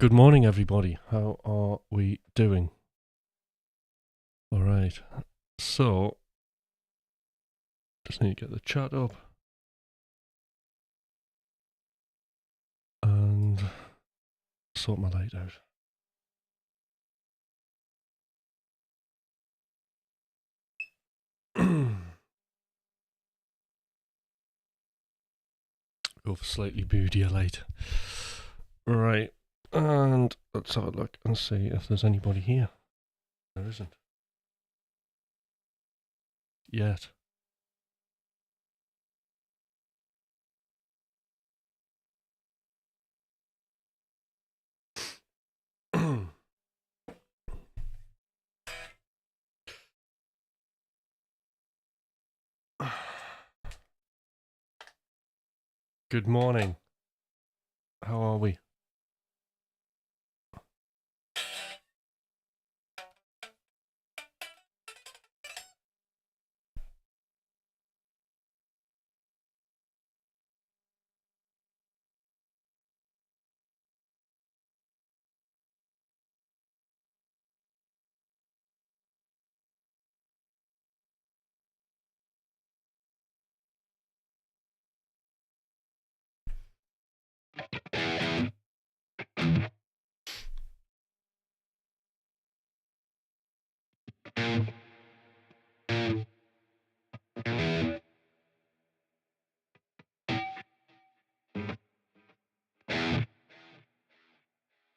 Good morning, everybody. How are we doing? All right. So, just need to get the chat up and sort my light out. Go for slightly moodier light. Right. And let's have a look and see if there's anybody here. There isn't. Yet. Good morning. How are we?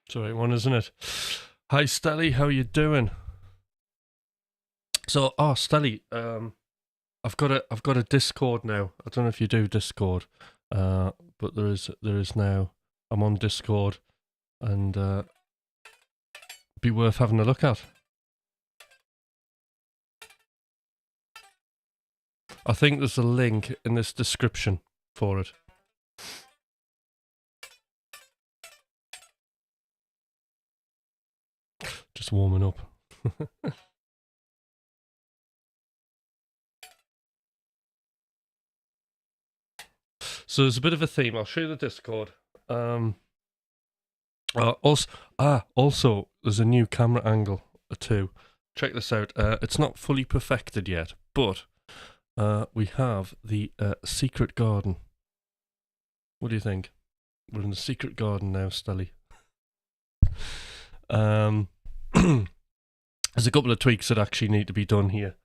It's the right one, isn't it? Hi, Stelly. How you doing? So, Stelly, I've got a Discord now. I don't know if you do Discord, but there is now. I'm on Discord, and be worth having a look at. I think there's a link in this description for it. Just warming up. So there's a bit of a theme. I'll show you the Discord. Also, there's a new camera angle too. Check this out. It's not fully perfected yet, but we have the secret garden. What do you think? We're in the secret garden now, Stelly. There's a couple of tweaks that actually need to be done here.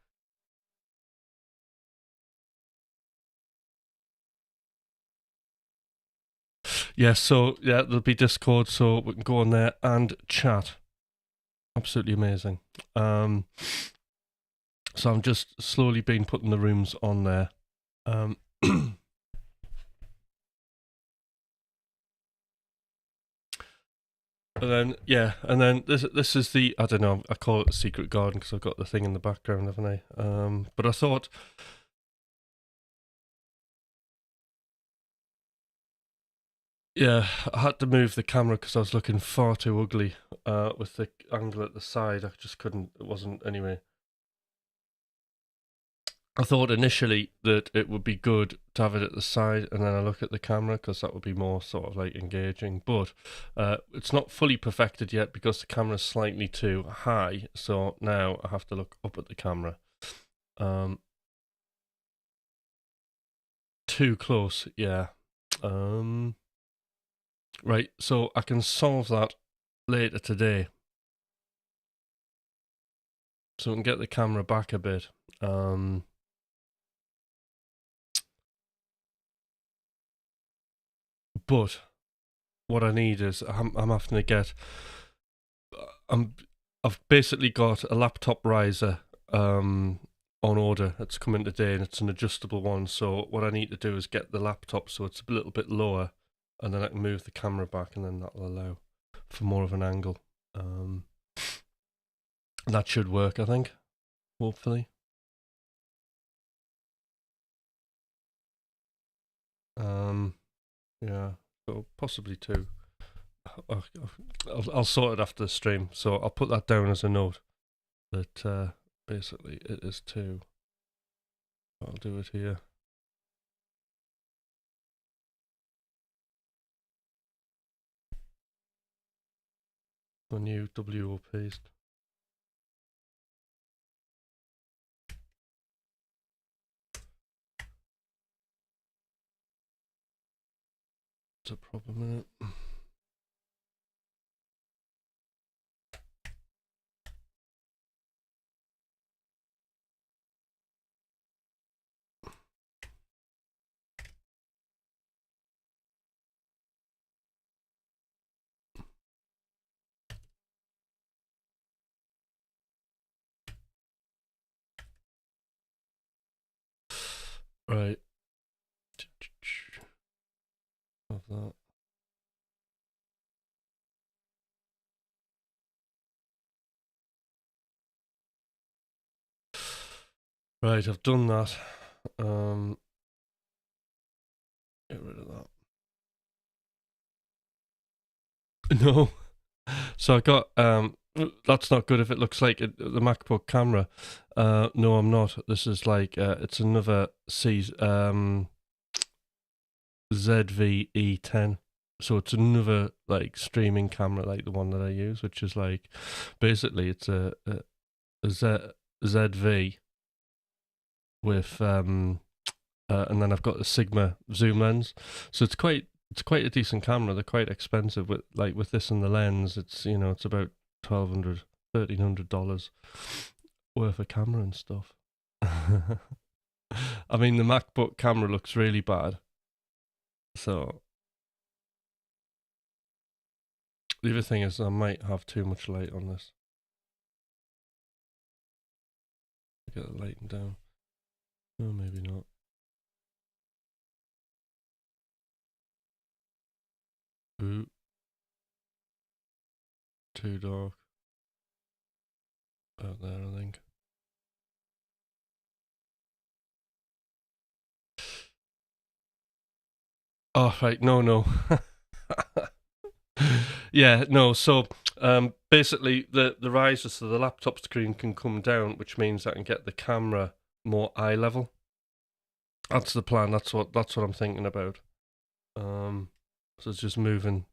Yeah, so there'll be Discord, so we can go on there and chat. Absolutely amazing. So I'm just slowly been putting the rooms on there. And then this is the, I don't know, I call it the secret garden because I've got the thing in the background, haven't I? But I thought, yeah, I had to move the camera because I was looking far too ugly with the angle at the side. I just couldn't, it wasn't, anyway. I thought initially that it would be good to have it at the side and then I look at the camera because that would be more sort of like engaging, but it's not fully perfected yet because the camera's slightly too high, so now I have to look up at the camera. Too close, yeah. Right, so I can solve that later today. So we can get the camera back a bit. But what I need is I'm having to get. I've basically got a laptop riser on order. It's coming today, and it's an adjustable one. So what I need to do is get the laptop so it's a little bit lower, and then I can move the camera back, and then that'll allow for more of an angle. That should work, I think. Hopefully. Yeah, so possibly two. I'll sort it after the stream, so I'll put that down as a note that basically it is two. I'll do it here. for new WOPs. It's a problem, isn't it? Right. Of that. Right, I've done that. Get rid of that. No. So I got that's not good if it looks like the MacBook camera. No, I'm not. This is like it's another ZV-E10. So it's another like streaming camera like the one that I use, which is like basically it's a ZV with and then I've got a Sigma zoom lens. So it's quite a decent camera. They're quite expensive with this and the lens. It's it's about $1,200, $1,300 worth of camera and stuff. I mean the MacBook camera looks really bad. So the other thing is I might have too much light on this. Get the lighting down. No, maybe not. Ooh. Too dark. Out there, I think. Oh, right. No. Yeah, no. So basically, the riser, so the laptop screen can come down, which means I can get the camera more eye level. That's the plan. That's what I'm thinking about. So it's just moving,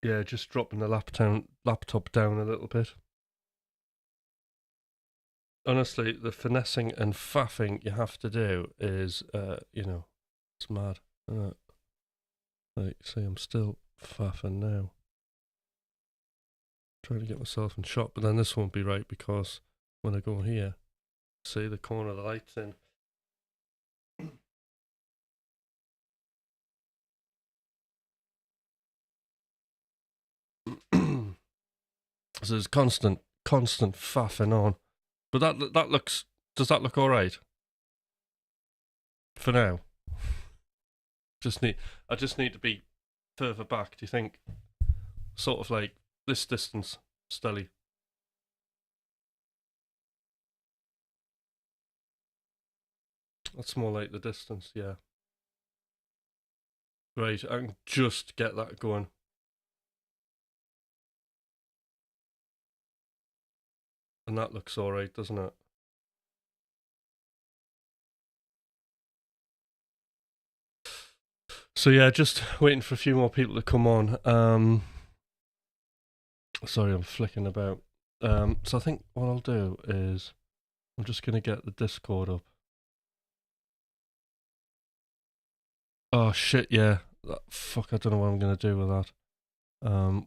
Yeah, just dropping the laptop down a little bit. Honestly, the finessing and faffing you have to do is, it's mad. Like, see, I'm still faffing now. Trying to get myself in shot, but then this won't be right because when I go here, see the corner of the light's in. So there's constant faffing on. But that looks. Does that look all right? For now. I just need to be further back. Do you think? Sort of like this distance, Stelly. That's more like the distance, yeah. Right, I can just get that going. And that looks alright, doesn't it? So yeah, just waiting for a few more people to come on. Sorry, I'm flicking about. So I think what I'll do is I'm just gonna get the Discord up. Oh shit, yeah. Fuck, I don't know what I'm gonna do with that.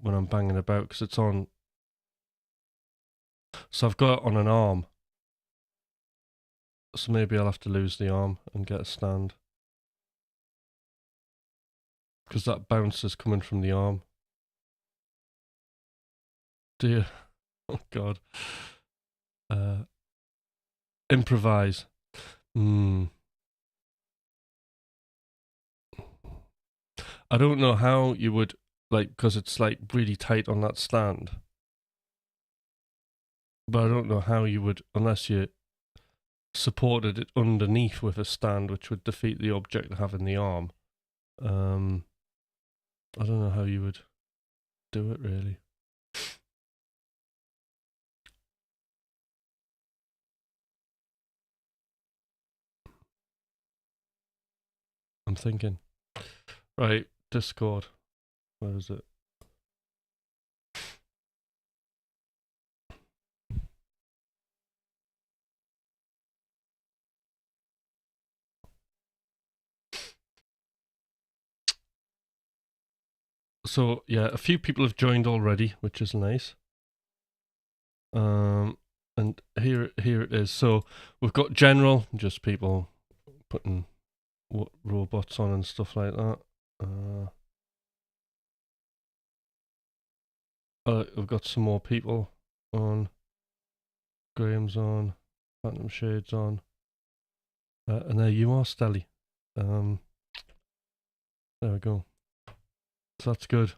When I'm banging about, because it's on. So I've got it on an arm. So maybe I'll have to lose the arm and get a stand. Because that bounce is coming from the arm. Dear. Oh god. Improvise. I don't know how you would, like, because it's like really tight on that stand. But I don't know how you would, unless you supported it underneath with a stand, which would defeat the object of having the arm. I don't know how you would do it, really. I'm thinking. Right, Discord. Where is it? So yeah, a few people have joined already, which is nice. And here it is. So we've got general, just people putting robots on and stuff like that. We've got some more people on. Graham's on. Phantom Shades on. And there you are, Stelly. There we go. So that's good.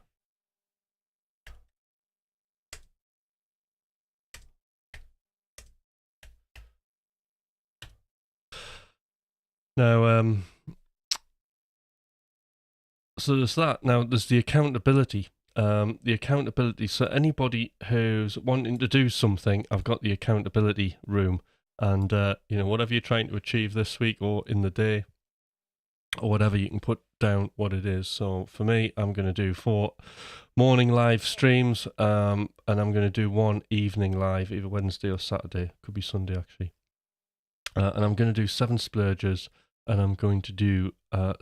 Now, so there's that. Now there's the accountability. So anybody who's wanting to do something, I've got the accountability room, and whatever you're trying to achieve this week or in the day, or whatever, you can put down what it is. So for me, I'm going to do 4 morning live streams, and I'm going to do 1 evening live, either Wednesday or Saturday. Could be Sunday actually. And I'm going to do 7 splurges, and I'm going to do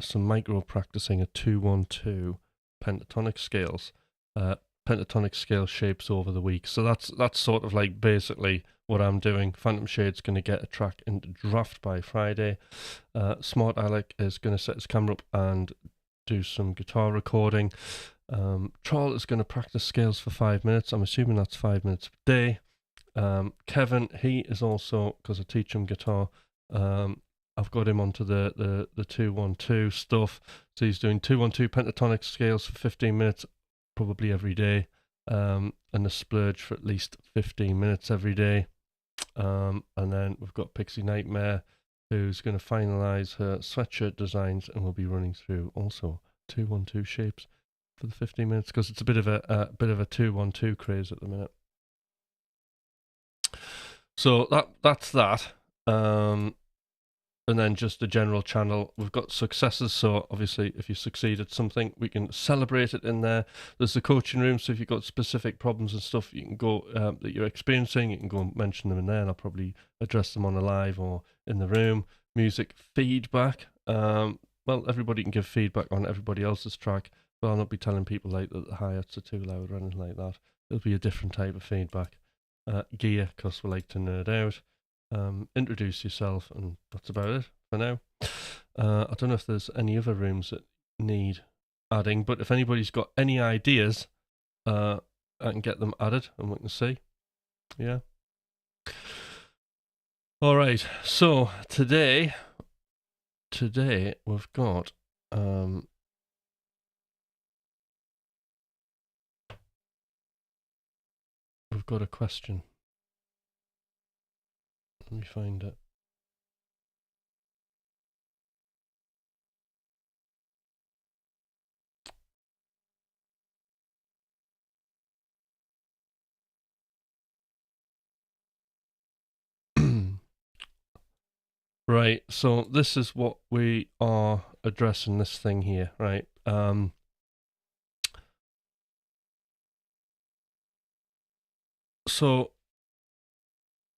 some micro practicing at 2-1-2 pentatonic scales, pentatonic scale shapes over the week. So that's sort of like basically what I'm doing. Phantom Shade's going to get a track into draft by Friday. Smart Alec is going to set his camera up and do some guitar recording. Troll is going to practice scales for 5 minutes. I'm assuming that's 5 minutes a day. Kevin, he is also, because I teach him guitar, I've got him onto the 2-1-2 stuff. So he's doing 2-1-2 pentatonic scales for 15 minutes, probably every day, and a splurge for at least 15 minutes every day. And then we've got Pixie Nightmare, who's going to finalise her sweatshirt designs, and we'll be running through also 2-1-2 shapes for the 15 minutes, because it's a bit of a 2-1-2 craze at the minute. So that's that. And then just the general channel. We've got successes, so obviously if you succeed at something, we can celebrate it in there. There's the coaching room, so if you've got specific problems and stuff you can go that you're experiencing, you can go and mention them in there, and I'll probably address them on a live or in the room. Music feedback. Well, everybody can give feedback on everybody else's track, but I'll not be telling people like that the hi-hats are too loud or anything like that. It'll be a different type of feedback. Gear, because we like to nerd out. Introduce yourself, and that's about it for now. I don't know if there's any other rooms that need adding, but if anybody's got any ideas, I can get them added and we can see. Yeah. All right. So today we've got a question. Let me find it. Right, so this is what we are addressing, this thing here, right? So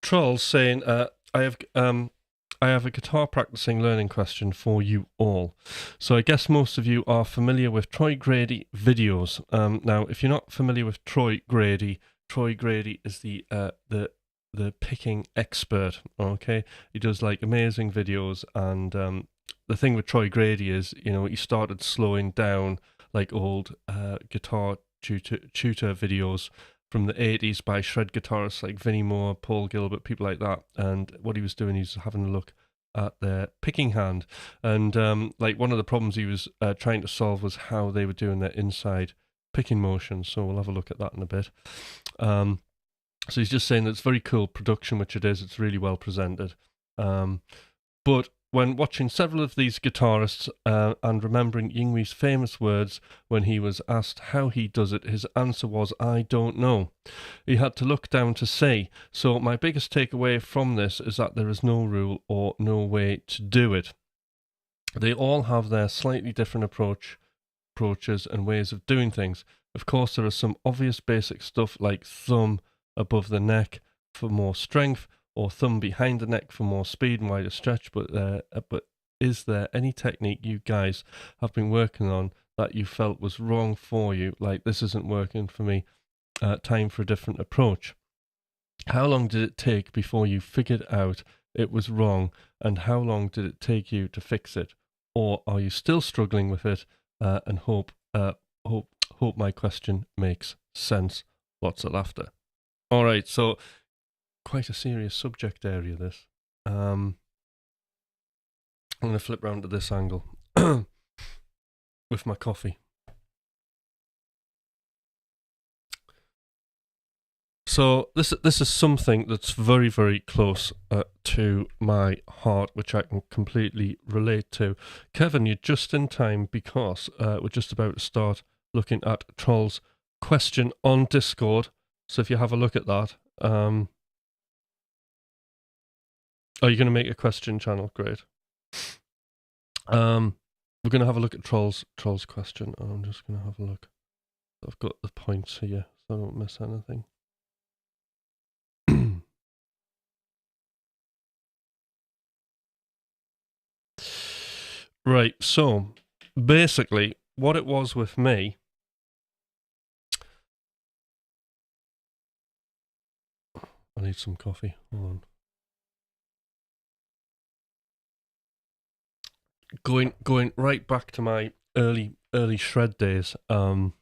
Troll's saying, I have a guitar practicing learning question for you all. So I guess most of you are familiar with Troy Grady videos. Now, if you're not familiar with Troy Grady is the picking expert. Okay, he does like amazing videos, and the thing with Troy Grady is, he started slowing down like old guitar tutor videos from the 80s by shred guitarists like Vinnie Moore, Paul Gilbert, people like that. And what he was doing, he was having a look at their picking hand. And like one of the problems he was trying to solve was how they were doing their inside picking motion. So we'll have a look at that in a bit. So he's just saying that it's very cool production, which it is. It's really well presented. But when watching several of these guitarists and remembering Yngwie's famous words when he was asked how he does it, his answer was, "I don't know." He had to look down to see. So my biggest takeaway from this is that there is no rule or no way to do it. They all have their slightly different approach approaches and ways of doing things. Of course, there are some obvious basic stuff like thumb above the neck for more strength, or thumb behind the neck for more speed and wider stretch. But is there any technique you guys have been working on that you felt was wrong for you? Like, this isn't working for me. Time for a different approach. How long did it take before you figured out it was wrong, and how long did it take you to fix it? Or are you still struggling with it? And hope my question makes sense. Lots of laughter. All right, so quite a serious subject area, this. I'm going to flip round to this angle with my coffee. So this is something that's very, very close to my heart, which I can completely relate to. Kevin, you're just in time because we're just about to start looking at Troll's question on Discord. So if you have a look at that. Oh, you're going to make a question channel? Great. We're going to have a look at Troll's question. I'm just going to have a look. I've got the points here, so I don't miss anything. Right, so basically what it was with me, I need some coffee, hold on. Going right back to my early shred days, I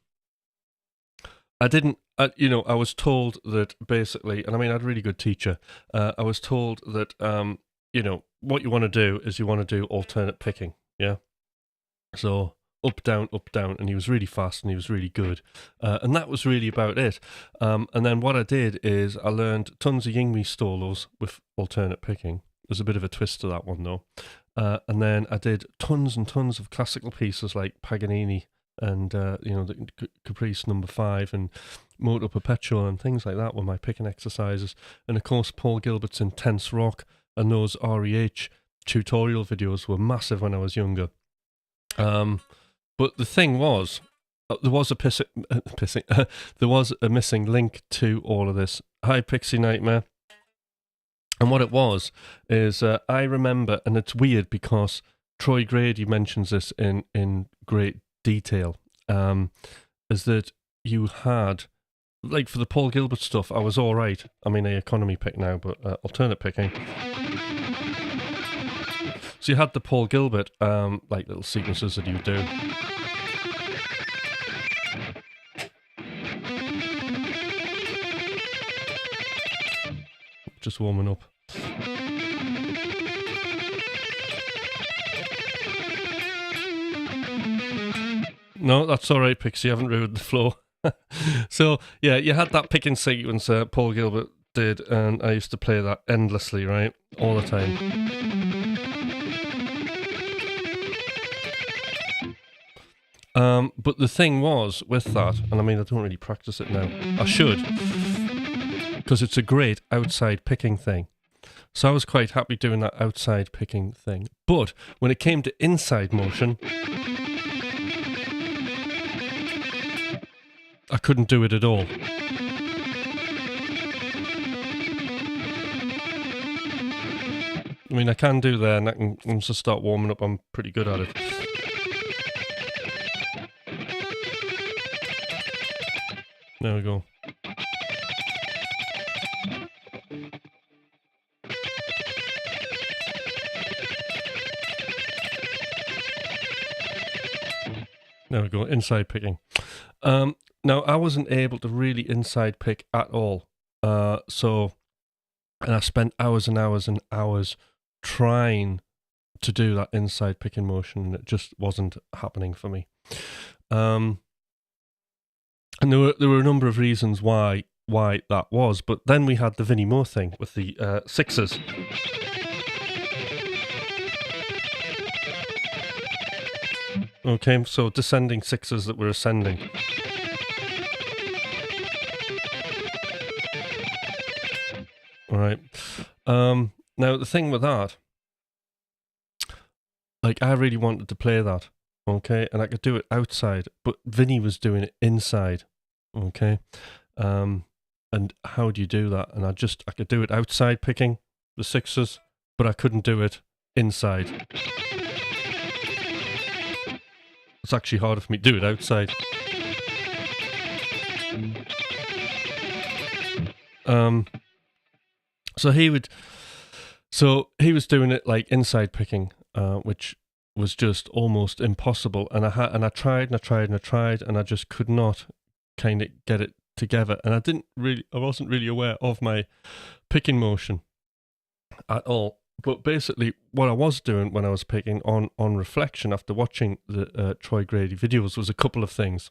was told that basically, and I mean, I had a really good teacher, I was told that, what you want to do is you want to do alternate picking, yeah? So up, down, and he was really fast and he was really good. And that was really about it. And then what I did is I learned tons of Yingmi stolos with alternate picking. There's a bit of a twist to that one though. And then I did tons and tons of classical pieces like Paganini and, the Caprice No. 5 and Moto Perpetual and things like that were my picking exercises. And of course, Paul Gilbert's Intense Rock and those REH tutorial videos were massive when I was younger. But the thing was, there was there was a missing link to all of this. Hi, Pixie Nightmare. And what it was is I remember, and it's weird because Troy Grady mentions this in great detail, is that you had, like for the Paul Gilbert stuff, I was all right. I mean, I economy pick now, but alternate picking. So you had the Paul Gilbert, like little sequences that you would do. Just warming up. No, that's all right, Pixie. I haven't ruined the flow. So, yeah, you had that picking sequence Paul Gilbert did, and I used to play that endlessly, right? All the time. But the thing was with that, and I mean, I don't really practice it now. I should, because it's a great outside picking thing. So I was quite happy doing that outside picking thing. But when it came to inside motion, I couldn't do it at all. I mean, I can do there, and I can once I start warming up, I'm pretty good at it. There we go. There we go, inside picking. Now, I wasn't able to really inside pick at all. And I spent hours and hours and hours trying to do that inside picking motion, and it just wasn't happening for me. And there were a number of reasons why that was, but then we had the Vinnie Moore thing with the sixes. Okay, so descending sixes that were ascending. All right. Now the thing with that, like, I really wanted to play that, okay, and I could do it outside, but Vinny was doing it inside, okay. And how do you do that? And I could do it outside picking the sixes, but I couldn't do it inside. It's actually harder for me to do it outside. So he was doing it like inside picking, which was just almost impossible. And I tried, and I just could not kind of get it together. And I wasn't really aware of my picking motion at all. But basically, what I was doing when I was picking on reflection after watching the Troy Grady videos was a couple of things.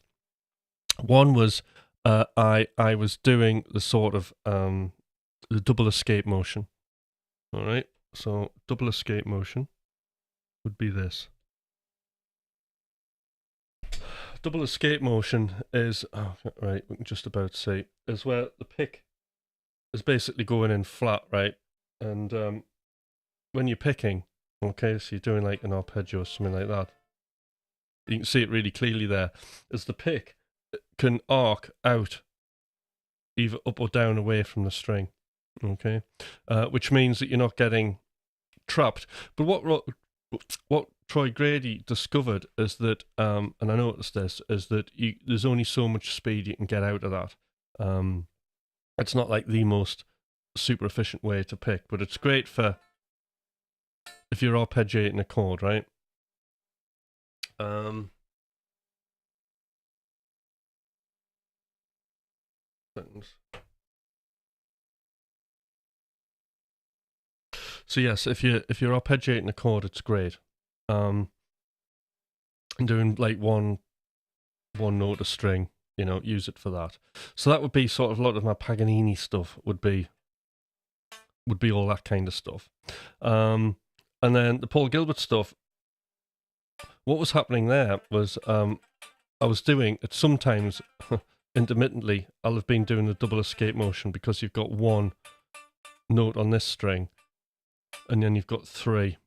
One was I was doing the sort of the double escape motion. All right, so double escape motion would be this. Double escape motion is, right, we can just about see, is where the pick is basically going in flat, right? And when you're picking, okay, so you're doing like an arpeggio or something like that, you can see it really clearly there, as the pick can arc out either up or down away from the string, okay? Which means that you're not getting trapped. But what Troy Grady discovered is that, and I noticed this, is that there's only so much speed you can get out of that. It's not like the most super efficient way to pick, but it's great for if you're arpeggiating a chord, right? So yes, if you're arpeggiating a chord, it's great. And doing like one note a string, use it for that. So that would be sort of a lot of my Paganini stuff would be all that kind of stuff. And then the Paul Gilbert stuff, what was happening there was I was doing it sometimes intermittently. I'll have been doing the double escape motion because you've got one note on this string and then you've got three.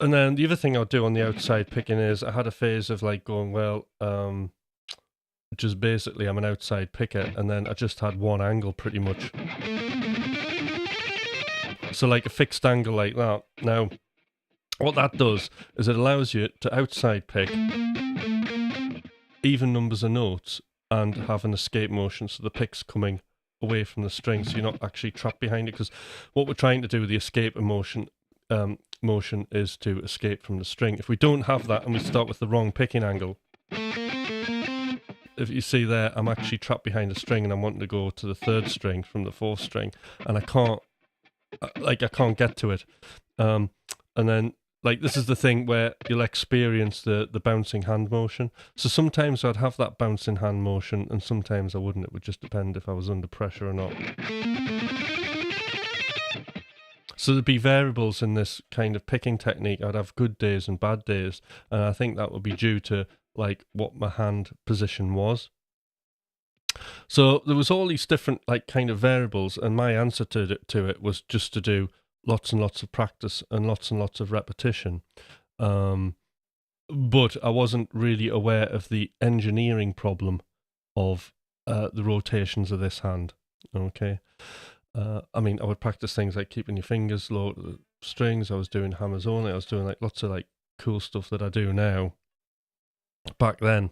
And then the other thing I'll do on the outside picking is I had a phase of like going, well, just basically I'm an outside picker, and then I just had one angle pretty much. So like a fixed angle like that. Now, what that does is it allows you to outside pick even numbers of notes and have an escape motion, so the pick's coming away from the string, so you're not actually trapped behind it. Because what we're trying to do with the escape motion is to escape from the string. If we don't have that and we start with the wrong picking angle, if you see there, I'm actually trapped behind a string and I'm wanting to go to the third string from the fourth string, and I can't get to it. And then like this is the thing where you'll experience the bouncing hand motion. So sometimes I'd have that bouncing hand motion and sometimes I wouldn't. It would just depend if I was under pressure or not. So there'd be variables in this kind of picking technique. I'd have good days and bad days, and I think that would be due to like what my hand position was. So there was all these different like kind of variables, and my answer to it was just to do lots and lots of practice and lots of repetition. But I wasn't really aware of the engineering problem of the rotations of this hand. Okay. I mean, I would practice things like keeping your fingers low to the strings. I was doing hammers only. I was doing like lots of like cool stuff that I do now. Back then.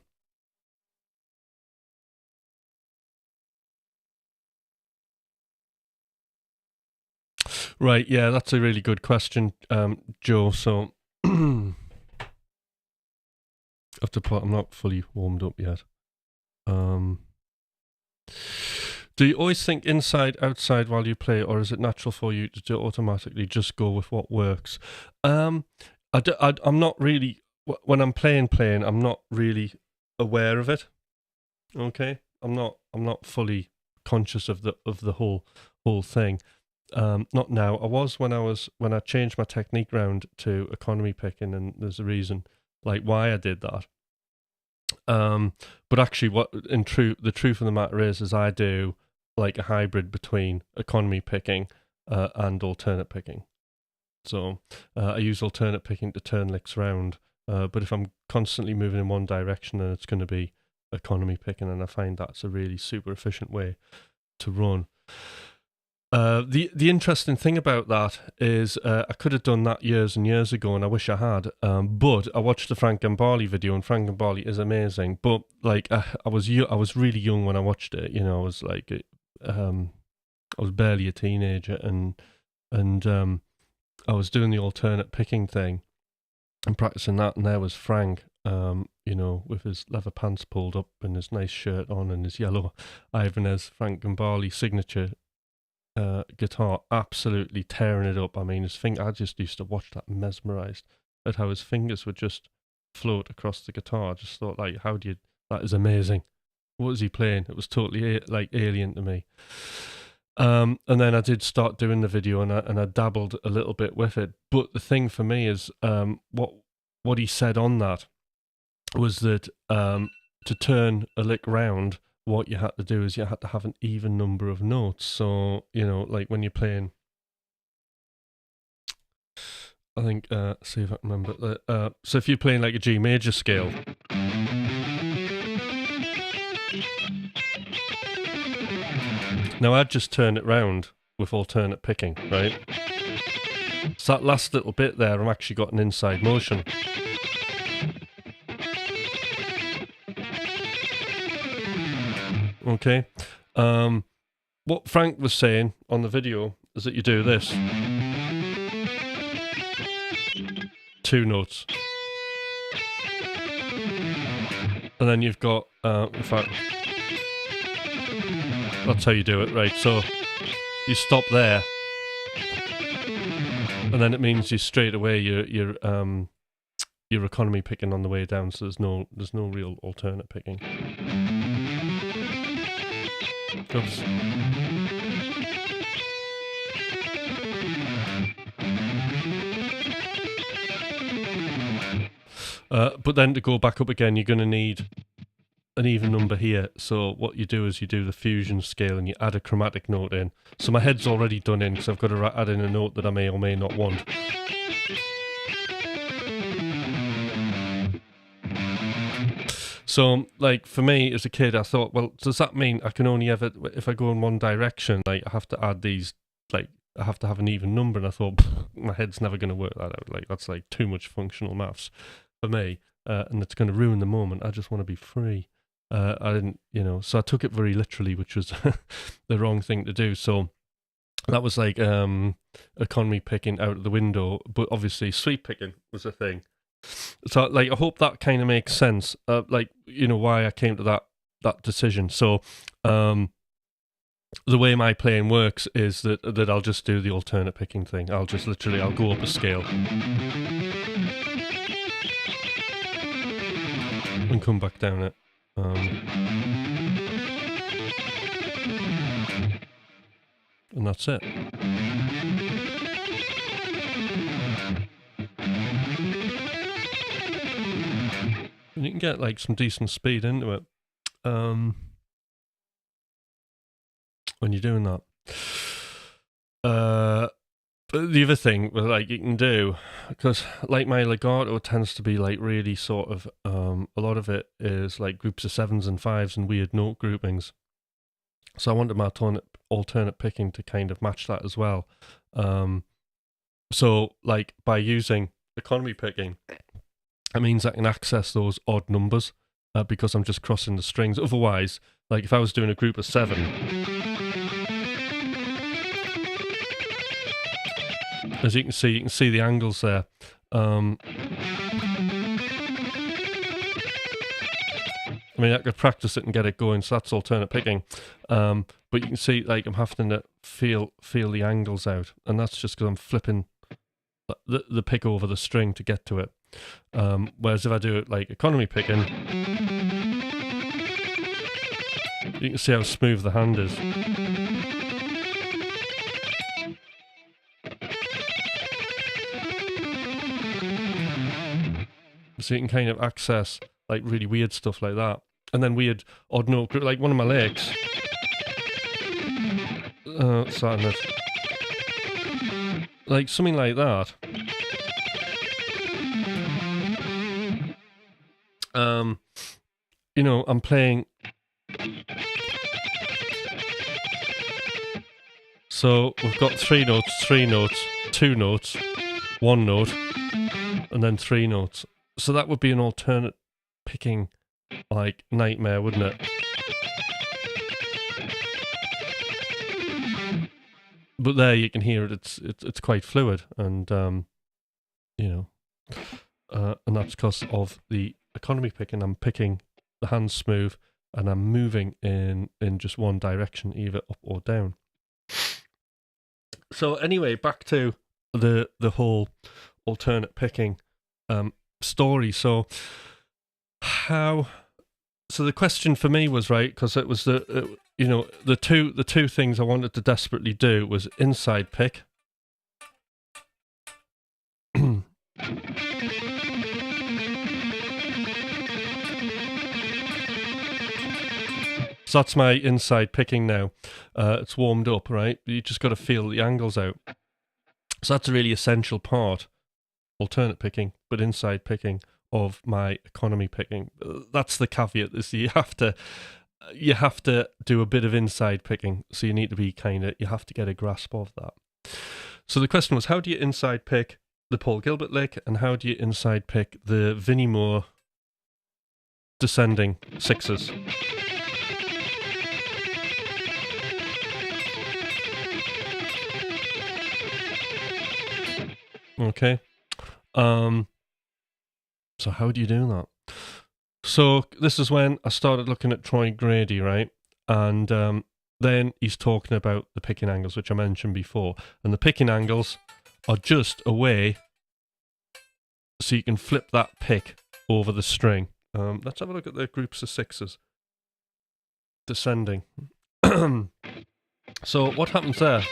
Right, yeah, that's a really good question, Joe. So, I'm not fully warmed up yet. Do you always think inside, outside while you play, or is it natural for you to automatically just go with what works? I'm not really, when I'm playing, I'm not really aware of it. Okay, I'm not fully conscious of the whole thing. Not now. I was when I changed my technique round to economy picking, and there's a reason like why I did that. But actually, the truth of the matter is I do like a hybrid between economy picking and alternate picking. So I use alternate picking to turn licks round. But if I'm constantly moving in one direction, then it's going to be economy picking, and I find that's a really super efficient way to run. The interesting thing about that is I could have done that years and years ago, and I wish I had. But I watched the Frank Gambale video, and Frank Gambale is amazing. But like I was really young when I watched it. You know, I was like I was barely a teenager, and I was doing the alternate picking thing and practicing that, and there was Frank. You know, with his leather pants pulled up and his nice shirt on and his yellow Ibanez Frank Gambale signature guitar, absolutely tearing it up. I mean, I just used to watch that mesmerized at how his fingers would just float across the guitar. I just thought, like, that is amazing. What was he playing? It was totally like alien to me. And then I did start doing the video, and I dabbled a little bit with it. But the thing for me is, what he said on that was that to turn a lick round, what you had to do is you had to have an even number of notes. So, you know, like when you're playing, I think, see if I can remember. So if you're playing like a G major scale, now I'd just turn it round with alternate picking, right? So that last little bit there, I've actually got an inside motion. Okay. What Frank was saying on the video is that you do this. 2 notes. And then you've got, in fact, that's how you do it, right? So you stop there, and then it means you straight away you're economy picking on the way down. So there's no real alternate picking. Oops. But then to go back up again, you're going to need an even number here. So what you do is you do the fusion scale and you add a chromatic note in. So my head's already done in because I've got to add in a note that I may or may not want. So, like, for me as a kid, I thought, well, does that mean I can only ever, if I go in one direction, like, I have to add these, like, I have to have an even number? And I thought, my head's never going to work that out. Like, that's like too much functional maths for me, and it's going to ruin the moment. I just want to be free. I didn't, you know, so I took it very literally, which was the wrong thing to do. So that was like economy picking out of the window, but obviously sweep picking was a thing. So, like, I hope that kind of makes sense. Like, you know, why I came to that decision. So, the way my playing works is that I'll just do the alternate picking thing. I'll go up a scale and come back down it. And that's it. And you can get like some decent speed into it when you're doing that. But the other thing, like, you can do, because like my legato tends to be like really sort of a lot of it is like groups of 7s and 5s and weird note groupings. So I wanted my alternate picking to kind of match that as well. So like by using economy picking, it means I can access those odd numbers because I'm just crossing the strings. Otherwise, like if I was doing a group of 7, as you can see the angles there. I mean, I could practice it and get it going, so that's alternate picking. But you can see, like, I'm having to feel the angles out, and that's just because I'm flipping the pick over the string to get to it. Whereas if I do it like economy picking, you can see how smooth the hand is. So you can kind of access like really weird stuff like that. And then weird odd note, like one of my licks. Starting it. Like something like that. You know, I'm playing. So we've got 3 notes, 2 notes, 1 note, and then 3 notes. So that would be an alternate picking, like, nightmare, wouldn't it? But there you can hear it. It's quite fluid, and you know, and that's because of the economy picking. I'm picking the hands smooth, and I'm moving in just one direction, either up or down. So anyway, back to the whole alternate picking story. So the question for me was, right, because it was the two things I wanted to desperately do was inside pick. So that's my inside picking now. It's warmed up, right? You just got to feel the angles out. So that's a really essential part, alternate picking, but inside picking of my economy picking. That's the caveat. Is you have to do a bit of inside picking. So you need to be you have to get a grasp of that. So the question was, how do you inside pick the Paul Gilbert lick, and how do you inside pick the Vinnie Moore descending sixes? Okay. So how do you do that? So this is when I started looking at Troy Grady, right? And then he's talking about the picking angles, which I mentioned before. And the picking angles are just a way so you can flip that pick over the string. Let's have a look at the groups of sixes. Descending. So what happens there?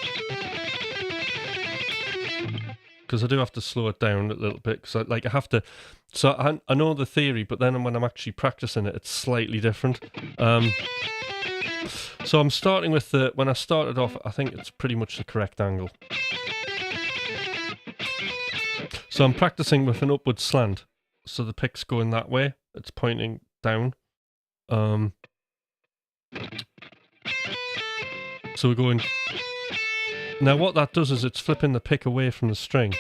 Because I do have to slow it down a little bit. Because I have to. So I know the theory, but then when I'm actually practicing it, it's slightly different. So I'm starting with when I started off, I think it's pretty much the correct angle. So I'm practicing with an upward slant. So the pick's going that way. It's pointing down. So we're going. Now what that does is it's flipping the pick away from the string.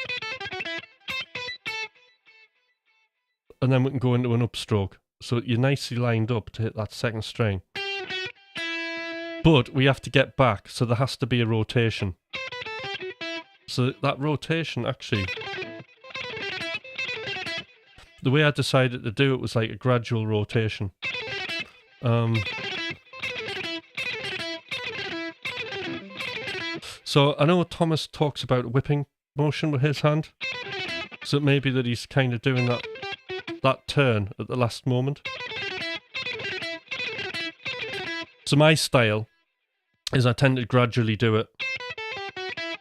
And then we can go into an upstroke. So you're nicely lined up to hit that second string. But we have to get back, so there has to be a rotation. So that rotation actually... The way I decided to do it was like a gradual rotation. So I know Thomas talks about whipping motion with his hand. So it may be that he's kind of doing that turn at the last moment. So my style is I tend to gradually do it.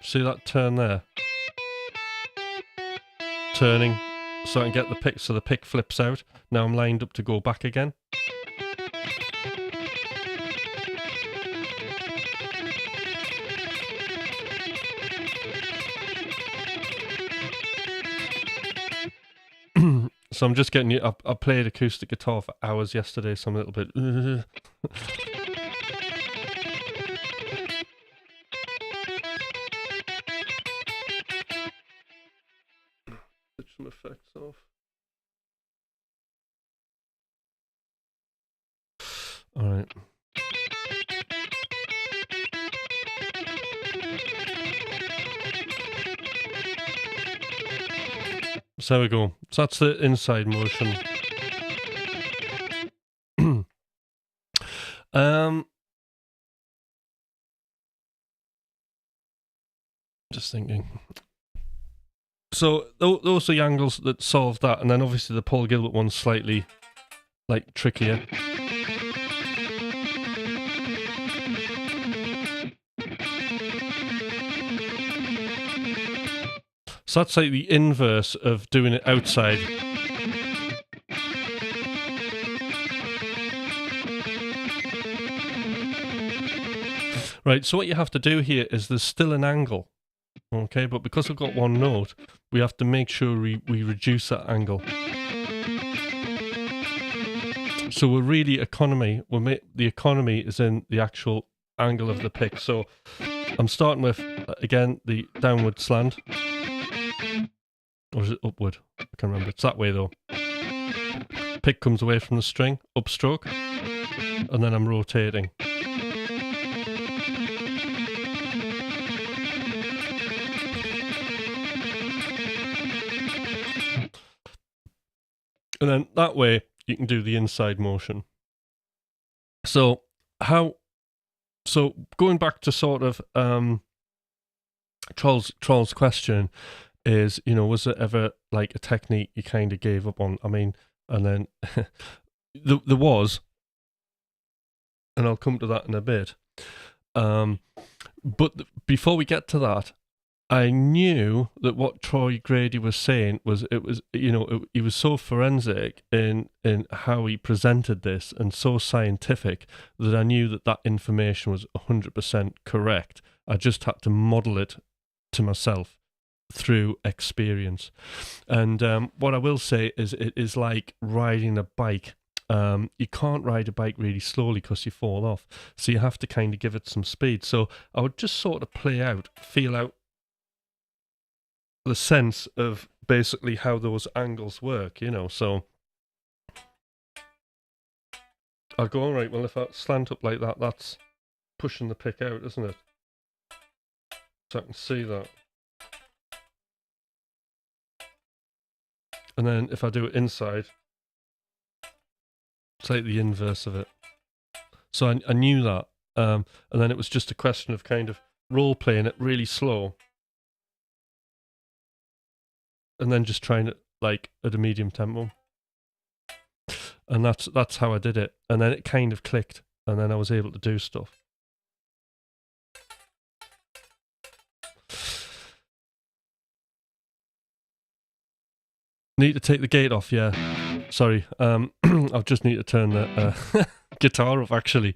See that turn there? Turning so I can get the pick, so the pick flips out. Now I'm lined up to go back again. So I'm just getting you. I played acoustic guitar for hours yesterday, so I'm a little bit. Switch some effects off. All right. So there we go. So that's the inside motion. Just thinking. So those are the angles that solve that, and then obviously the Paul Gilbert one's slightly like trickier. So that's like the inverse of doing it outside. Right, so what you have to do here is there's still an angle, okay, but because I've got one note, we have to make sure we reduce that angle. So we're really the economy is in the actual angle of the pick. So I'm starting with, again, the downward slant. Or is it upward? I can't remember. It's that way though. Pick comes away from the string, upstroke, and then I'm rotating. And then that way you can do the inside motion. So going back to sort of Troll's question is, you know, was there ever like a technique you kind of gave up on? I mean, and then there was, and I'll come to that in a bit. But before we get to that, I knew that what Troy Grady was saying was, he was so forensic in how he presented this and so scientific that I knew that information was 100% correct. I just had to model it to myself through experience. And what I will say is it is like riding a bike. You can't ride a bike really slowly because you fall off. So you have to kind of give it some speed. So I would just sort of feel out the sense of basically how those angles work, you know. So I'll go, all right, well, if I slant up like that, that's pushing the pick out, isn't it? So I can see that. And then if I do it inside, it's like the inverse of it. So I knew that. And then it was just a question of kind of role playing it really slow. And then just trying it like at a medium tempo. And that's how I did it. And then it kind of clicked. And then I was able to do stuff. Need to take the gate off, yeah. Sorry. I'll just need to turn the guitar off, actually.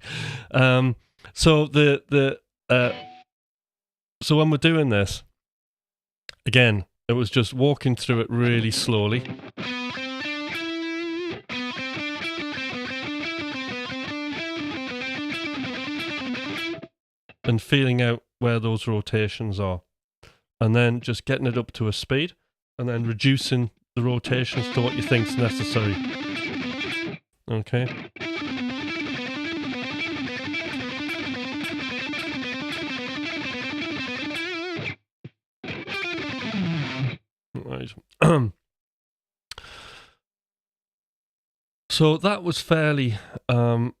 So so when we're doing this, again, it was just walking through it really slowly. And feeling out where those rotations are. And then just getting it up to a speed. And then reducing the rotations to what you think's necessary. Okay. Right. So that was fairly bearing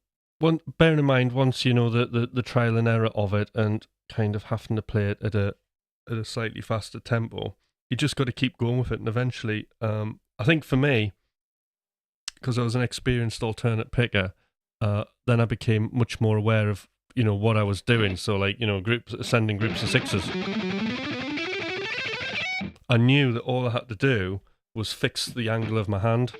in mind, once you know the trial and error of it and kind of having to play it at a slightly faster tempo, you just got to keep going with it. And eventually, I think for me, because I was an experienced alternate picker, then I became much more aware of, you know, what I was doing. So like, you know, ascending groups of sixes. I knew that all I had to do was fix the angle of my hand.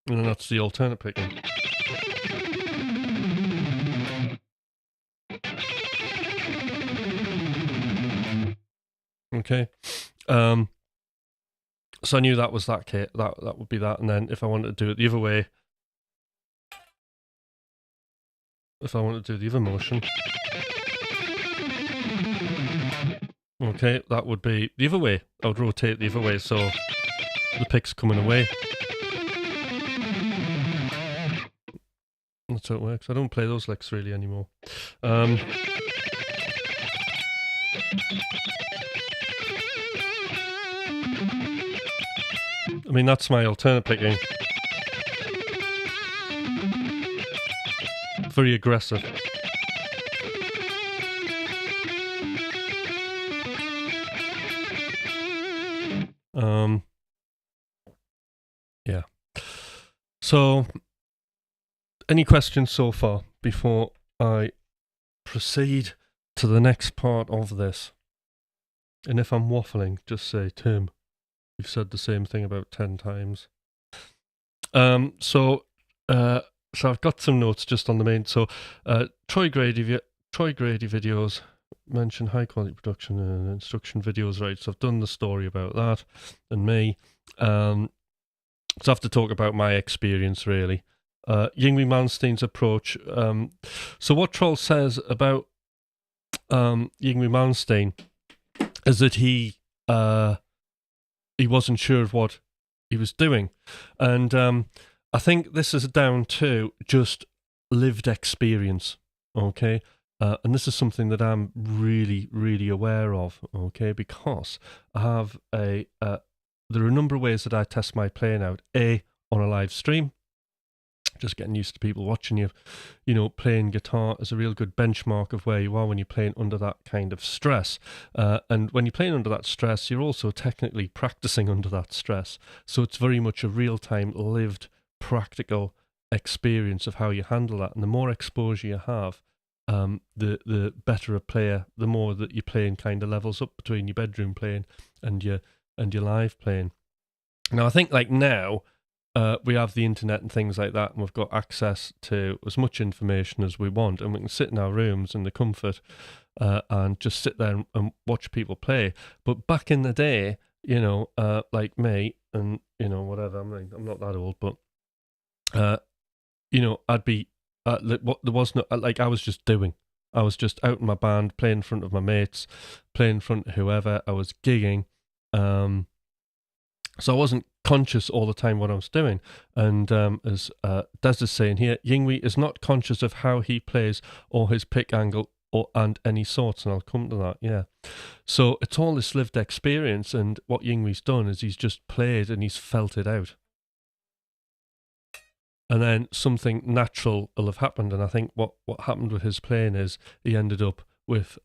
And that's the alternate picking. Okay. So I knew that was that kit. That would be that. And then if I wanted to do it the other way, if I wanted to do the other motion, okay, that would be the other way. I would rotate the other way, so the pick's coming away. That's how it works. I don't play those licks really anymore. I mean, that's my alternate picking. Very aggressive. Yeah. So, any questions so far before I proceed to the next part of this? And if I'm waffling, just say, Tim, You've said the same thing about 10 times. So I've got some notes just on the main. So Troy Grady videos mention high quality production and instruction videos, right? So I've done the story about that and me. So I have to talk about my experience really. Yngwie Malmsteen's approach. So what Troll says about Yngwie Malmsteen is that he wasn't sure of what he was doing, and I think this is down to just lived experience. Okay. And this is something that I'm really, really aware of, okay, because I have there are a number of ways that I test my playing out. A, on a live stream, just getting used to people watching you, playing guitar is a real good benchmark of where you are when you're playing under that kind of stress. And when you're playing under that stress, you're also technically practicing under that stress. So it's very much a real-time, lived, practical experience of how you handle that. And the more exposure you have, the better a player, the more that your playing kind of levels up between your bedroom playing and your live playing. Now I think like now we have the internet and things like that, and we've got access to as much information as we want, and we can sit in our rooms in the comfort and just sit there and watch people play. But back in the day, like me and whatever, I'm not that old, but I'd be what there was no, like I was just doing. I was just out in my band, playing in front of my mates, playing in front of whoever. I was gigging, so I wasn't conscious all the time what I was doing. And as Des is saying here, Yngwie is not conscious of how he plays or his pick angle and any sorts, and I'll come to that. Yeah, so it's all this lived experience, and what Yngwie's done is he's just played and he's felt it out. And then something natural will have happened. And I think what happened with his playing is he ended up with,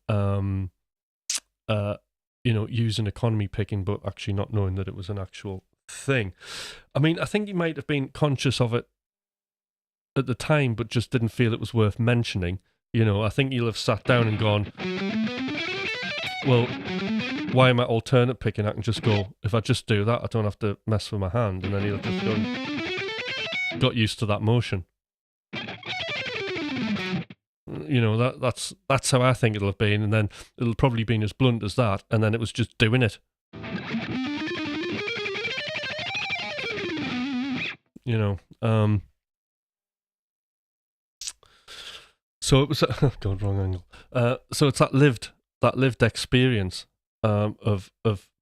using economy picking, but actually not knowing that it was an actual thing. I mean, I think he might have been conscious of it at the time, but just didn't feel it was worth mentioning. I think he'll have sat down and gone, well, why am I alternate picking? I can just go, if I just do that, I don't have to mess with my hand. And then he'll just go, got used to that motion. That's how I think it'll have been, and then it'll probably been as blunt as that, and then it was just doing it. So it was God, wrong angle. So it's that lived experience of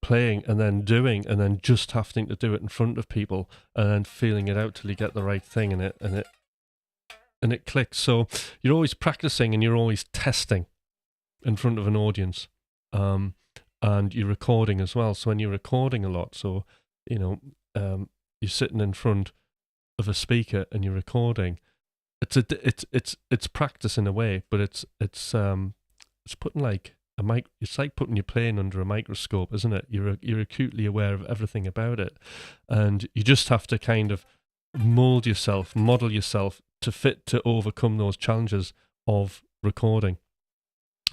playing and then doing and then just having to do it in front of people and then feeling it out till you get the right thing and it clicks. So you're always practicing and you're always testing in front of an audience, and you're recording as well. So when you're recording a lot, so you're sitting in front of a speaker and you're recording. It's practice in a way, but it's putting like it's like putting your playing under a microscope, isn't it? You're acutely aware of everything about it, and you just have to kind of model yourself to overcome those challenges of recording,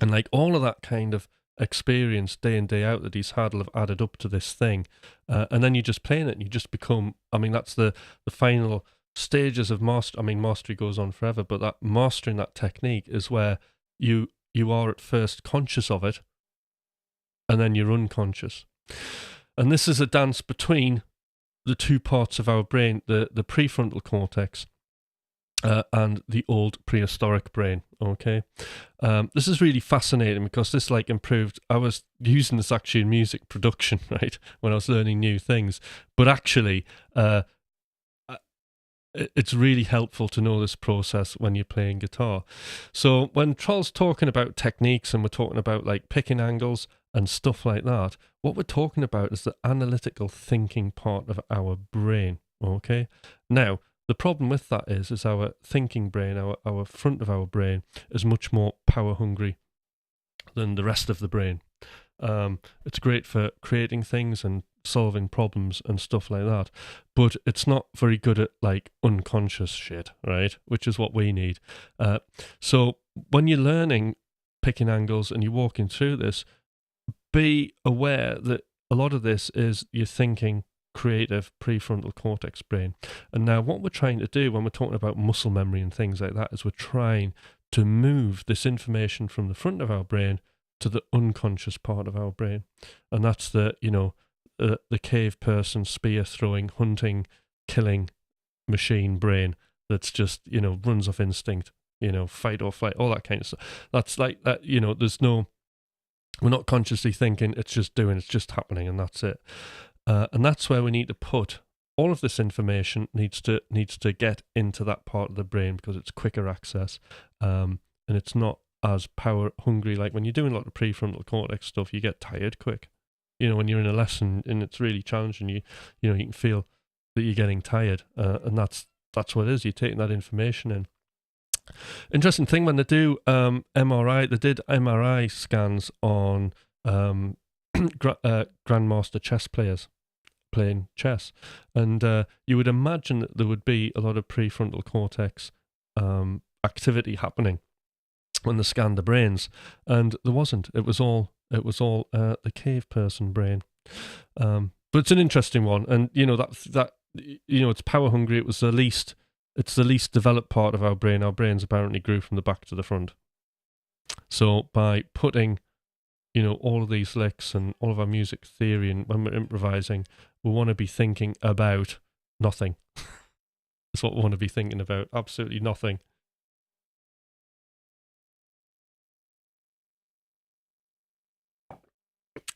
and like all of that kind of experience day in day out that he's had will have added up to this thing, and then you're just playing it and you just become. I mean, that's the final stages of master. I mean, mastery goes on forever, but that mastering that technique is where you are at first conscious of it, and then you're unconscious. And this is a dance between the two parts of our brain, the prefrontal cortex and the old prehistoric brain, okay? This is really fascinating because this like improved. I was using this actually in music production, right, when I was learning new things. But actually, it's really helpful to know this process when you're playing guitar. So when Troll's talking about techniques and we're talking about like picking angles and stuff like that, what we're talking about is the analytical thinking part of our brain, okay? Now, the problem with that is our thinking brain, our front of our brain is much more power hungry than the rest of the brain. It's great for creating things and solving problems and stuff like that, but it's not very good at like unconscious shit, right? Which is what we need. So when you're learning picking angles and you're walking through this, be aware that a lot of this is your thinking, creative prefrontal cortex brain. And now what we're trying to do when we're talking about muscle memory and things like that is we're trying to move this information from the front of our brain to the unconscious part of our brain. And that's the, the cave person, spear throwing, hunting, killing machine brain that's just, runs off instinct, fight or flight, all that kind of stuff. That's like that, we're not consciously thinking, it's just happening, and that's it. And that's where we need to put all of this information needs to get into that part of the brain because it's quicker access, and it's not as power hungry. Like when you're doing a lot of prefrontal cortex stuff, you get tired quick. When you're in a lesson and it's really challenging, you can feel that you're getting tired, and that's what it is. You're taking that information in. Interesting thing, when they do MRI, they did MRI scans on grandmaster chess players playing chess, and you would imagine that there would be a lot of prefrontal cortex activity happening when they scanned the brains, and there wasn't. It was all the cave person brain. But it's an interesting one, and that it's power hungry. It's the least developed part of our brain. Our brains apparently grew from the back to the front. So by putting, all of these licks and all of our music theory, and when we're improvising, we want to be thinking about nothing. That's what we want to be thinking about. Absolutely nothing.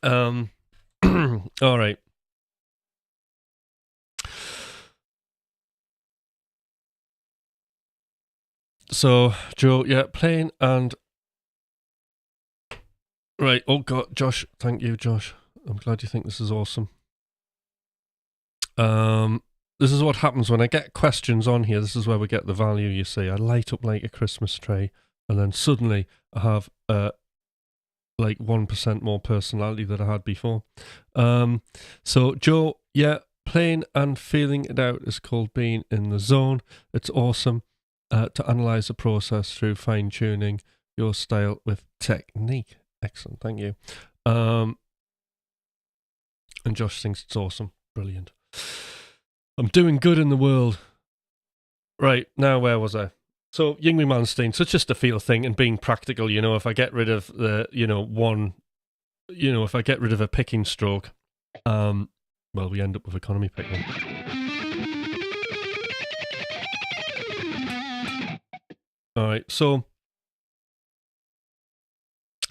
All right. So, Joe, playing and... Right, oh God, Josh, thank you, Josh. I'm glad you think this is awesome. This is what happens when I get questions on here. This is where we get the value, you see. I light up like a Christmas tree, and then suddenly I have 1% more personality than I had before. So, Joe, playing and feeling it out is called being in the zone. It's awesome. To analyze the process through fine-tuning your style with technique. Excellent, thank you. And Josh thinks it's awesome. Brilliant. I'm doing good in the world. Right, now where was I? So, Yngwie Malmsteen, so it's just a feel thing and being practical, if I get rid of the, if I get rid of a picking stroke, we end up with economy picking. All right, so,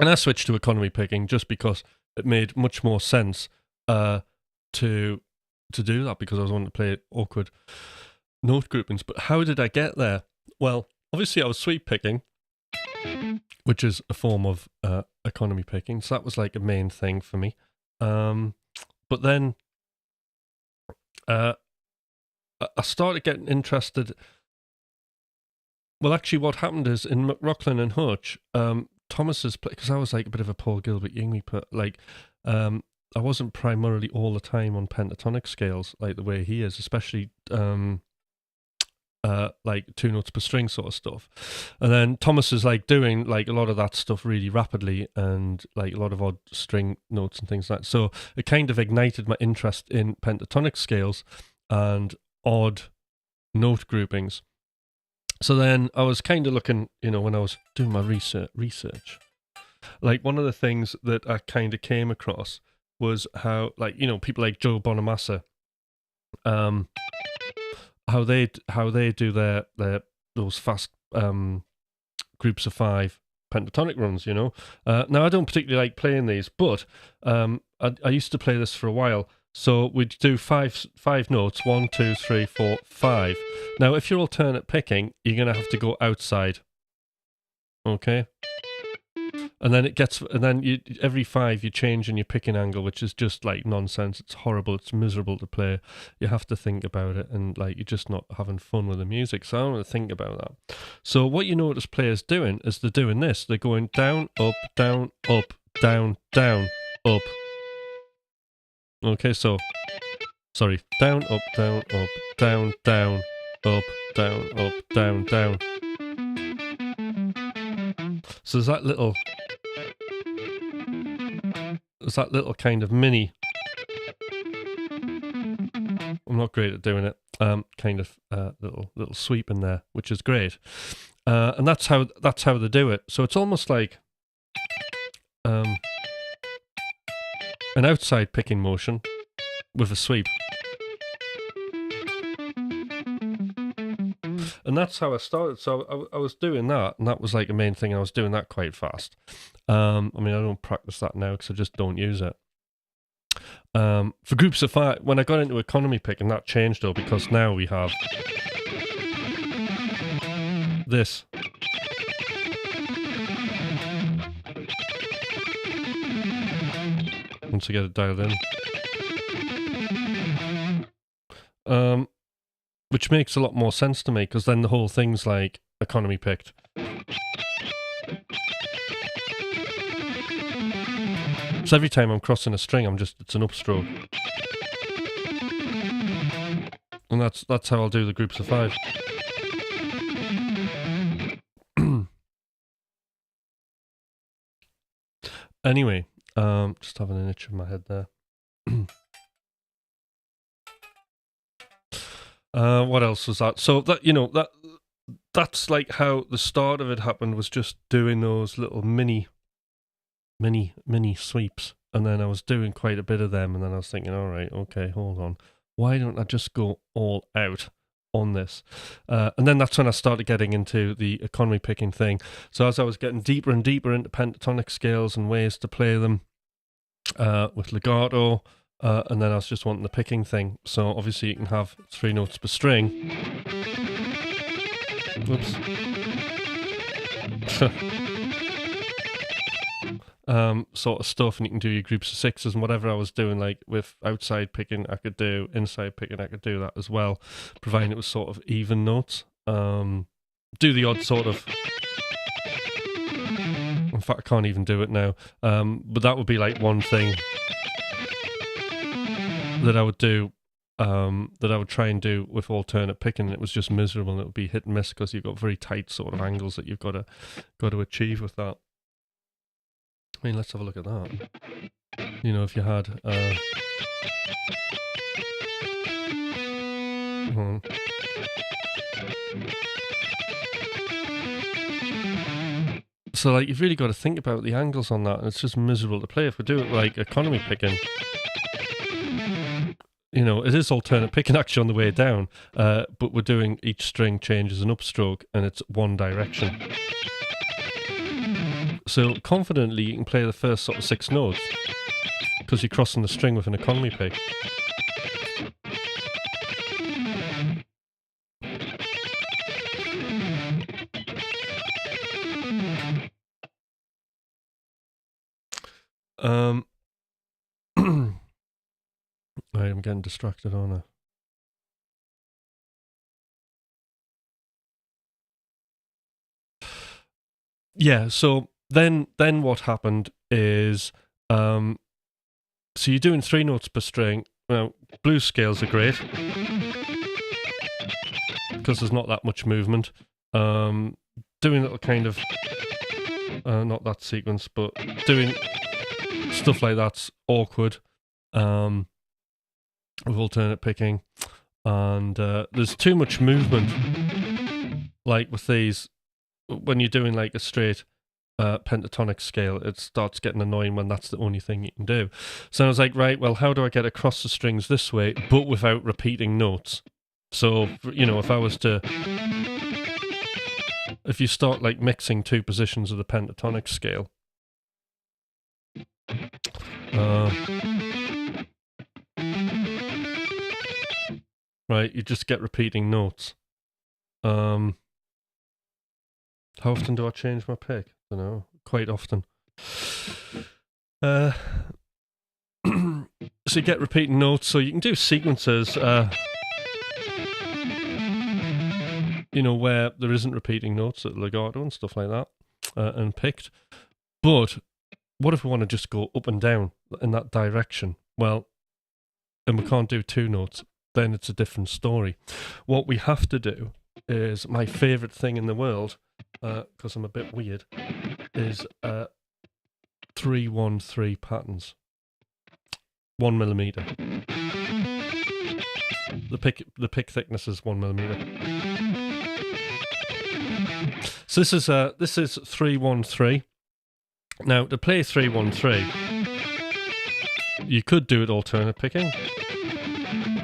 and I switched to economy picking just because it made much more sense to do that, because I was wanting to play awkward note groupings. But how did I get there? Well, obviously I was sweep picking, which is a form of economy picking, so that was like a main thing for me. But then I started getting interested. Well, actually, what happened is in McRocklin and Hutch, Thomas's play, because I was like a bit of a Paul Gilbert Yngwie, but I wasn't primarily all the time on pentatonic scales like the way he is, especially like 2 notes per string sort of stuff. And then Thomas is like doing like a lot of that stuff really rapidly, and like a lot of odd string notes and things like that. So it kind of ignited my interest in pentatonic scales and odd note groupings. So then I was kind of looking, when I was doing my research, like one of the things that I kind of came across was how, like, people like Joe Bonamassa, how they do their those fast groups of 5 pentatonic runs. Now I don't particularly like playing these, but I used to play this for a while. So we'd do five notes, 1, 2, 3, 4, 5. Now, if you're alternate picking, you're going to have to go outside. Okay? And then every 5 you change in your picking angle, which is just like nonsense. It's horrible. It's miserable to play. You have to think about it, and like you're just not having fun with the music. So I don't want to think about that. So what you notice players doing is they're doing this. They're going down, up, down, up, down, down, up. Okay, so, sorry, down, up, down, up, down, down, up, down, up, down, down. So there's that little kind of mini I'm not great at doing it. Kind of little sweep in there, which is great. And that's how they do it. So it's almost like an outside picking motion with a sweep. And that's how I started. So I was doing that, and that was like the main thing. I was doing that quite fast. I mean, I don't practice that now because I just don't use it. For groups of 5, when I got into economy picking, that changed though, because now we have this. Once I get it dialed in. Which makes a lot more sense to me, because then the whole thing's like economy picked. So every time I'm crossing a string, it's an upstroke. And that's how I'll do the groups of 5. Anyway, just having an itch in my head there. What else was that? So that's like how the start of it happened, was just doing those little mini sweeps, and then I was doing quite a bit of them, and then I was thinking, all right, okay, hold on, why don't I just go all out on this? And then that's when I started getting into the economy picking thing. So as I was getting deeper and deeper into pentatonic scales and ways to play them with legato, and then I was just wanting the picking thing. So obviously you can have 3 notes per string. Whoops. Sort of stuff, and you can do your groups of 6s and whatever I was doing, like with outside picking I could do, inside picking I could do that as well, providing it was sort of even notes. Do the odd sort of, in fact I can't even do it now, but that would be like one thing that I would do, that I would try and do with alternate picking, and it was just miserable, and it would be hit and miss because you've got very tight sort of angles that you've got to achieve with that. I mean, let's have a look at that. You know, if you had so like you've really got to think about the angles on that, and it's just miserable to play. If we do it like economy picking, you know, it is alternate picking actually on the way down, but we're doing each string changes an upstroke, and it's one direction. So confidently you can play the first sort of 6 notes because you're crossing the string with an economy pick. Right, I'm getting distracted, aren't I? Yeah, so then what happened is, so you're doing 3 notes per string. Now, blues scales are great because there's not that much movement. Doing little kind of, not that sequence, but doing stuff like that's awkward with alternate picking. And there's too much movement, like with these. When you're doing like a straight pentatonic scale, it starts getting annoying when that's the only thing you can do. So I was like, right, well, how do I get across the strings this way, but without repeating notes? So, you know, if you start like mixing 2 positions of the pentatonic scale, right, you just get repeating notes. How often do I change my pick? I don't know, quite often. So you get repeating notes, so you can do sequences, you know, where there isn't repeating notes at legato and stuff like that, and picked. But what if we want to just go up and down in that direction? Well, and we can't do 2 notes, then it's a different story. What we have to do is my favourite thing in the world, because I'm a bit weird, is 3-1-3 patterns. 1 millimeter. The pick thickness is 1mm. So this is 313. Now to play 313, you could do it alternate picking,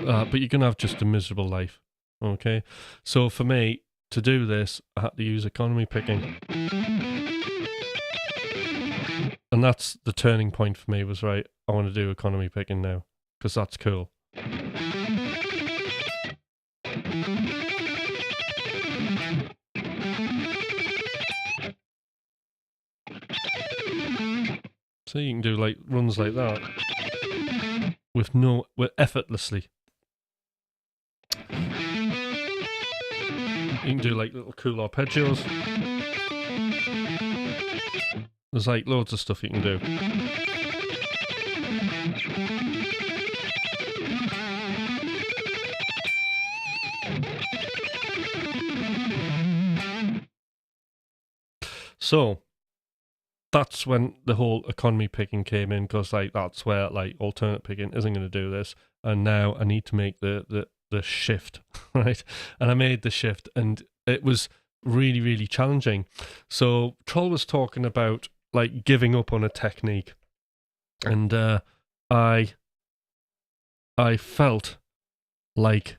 but you're gonna have just a miserable life. Okay, so for me to do this, I had to use economy picking, and that's the turning point for me. Was right. I want to do economy picking now because that's cool. So you can do like runs like that with effortlessly. You can do like little cool arpeggios. There's like loads of stuff you can do. So that's when the whole economy picking came in, because like that's where like alternate picking isn't going to do this, and now I need to make the shift, right? And I made the shift, and it was really, really challenging. So Troll was talking about like giving up on a technique, and I felt like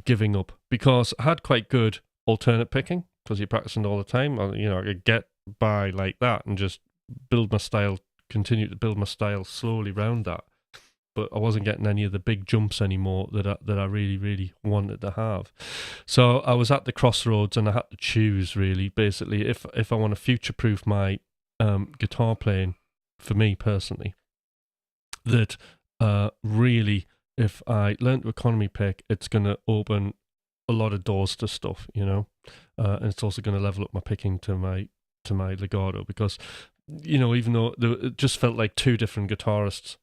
giving up because I had quite good alternate picking because you're practicing all the time. You know, I could get by like that and just continue to build my style slowly around that. But I wasn't getting any of the big jumps anymore that I really, really wanted to have. So I was at the crossroads, and I had to choose really, basically, if I want to future-proof my guitar playing, for me personally, that really, if I learn to economy pick, it's going to open a lot of doors to stuff, you know, and it's also going to level up my picking to my legato, because, you know, even though it just felt like two different guitarists,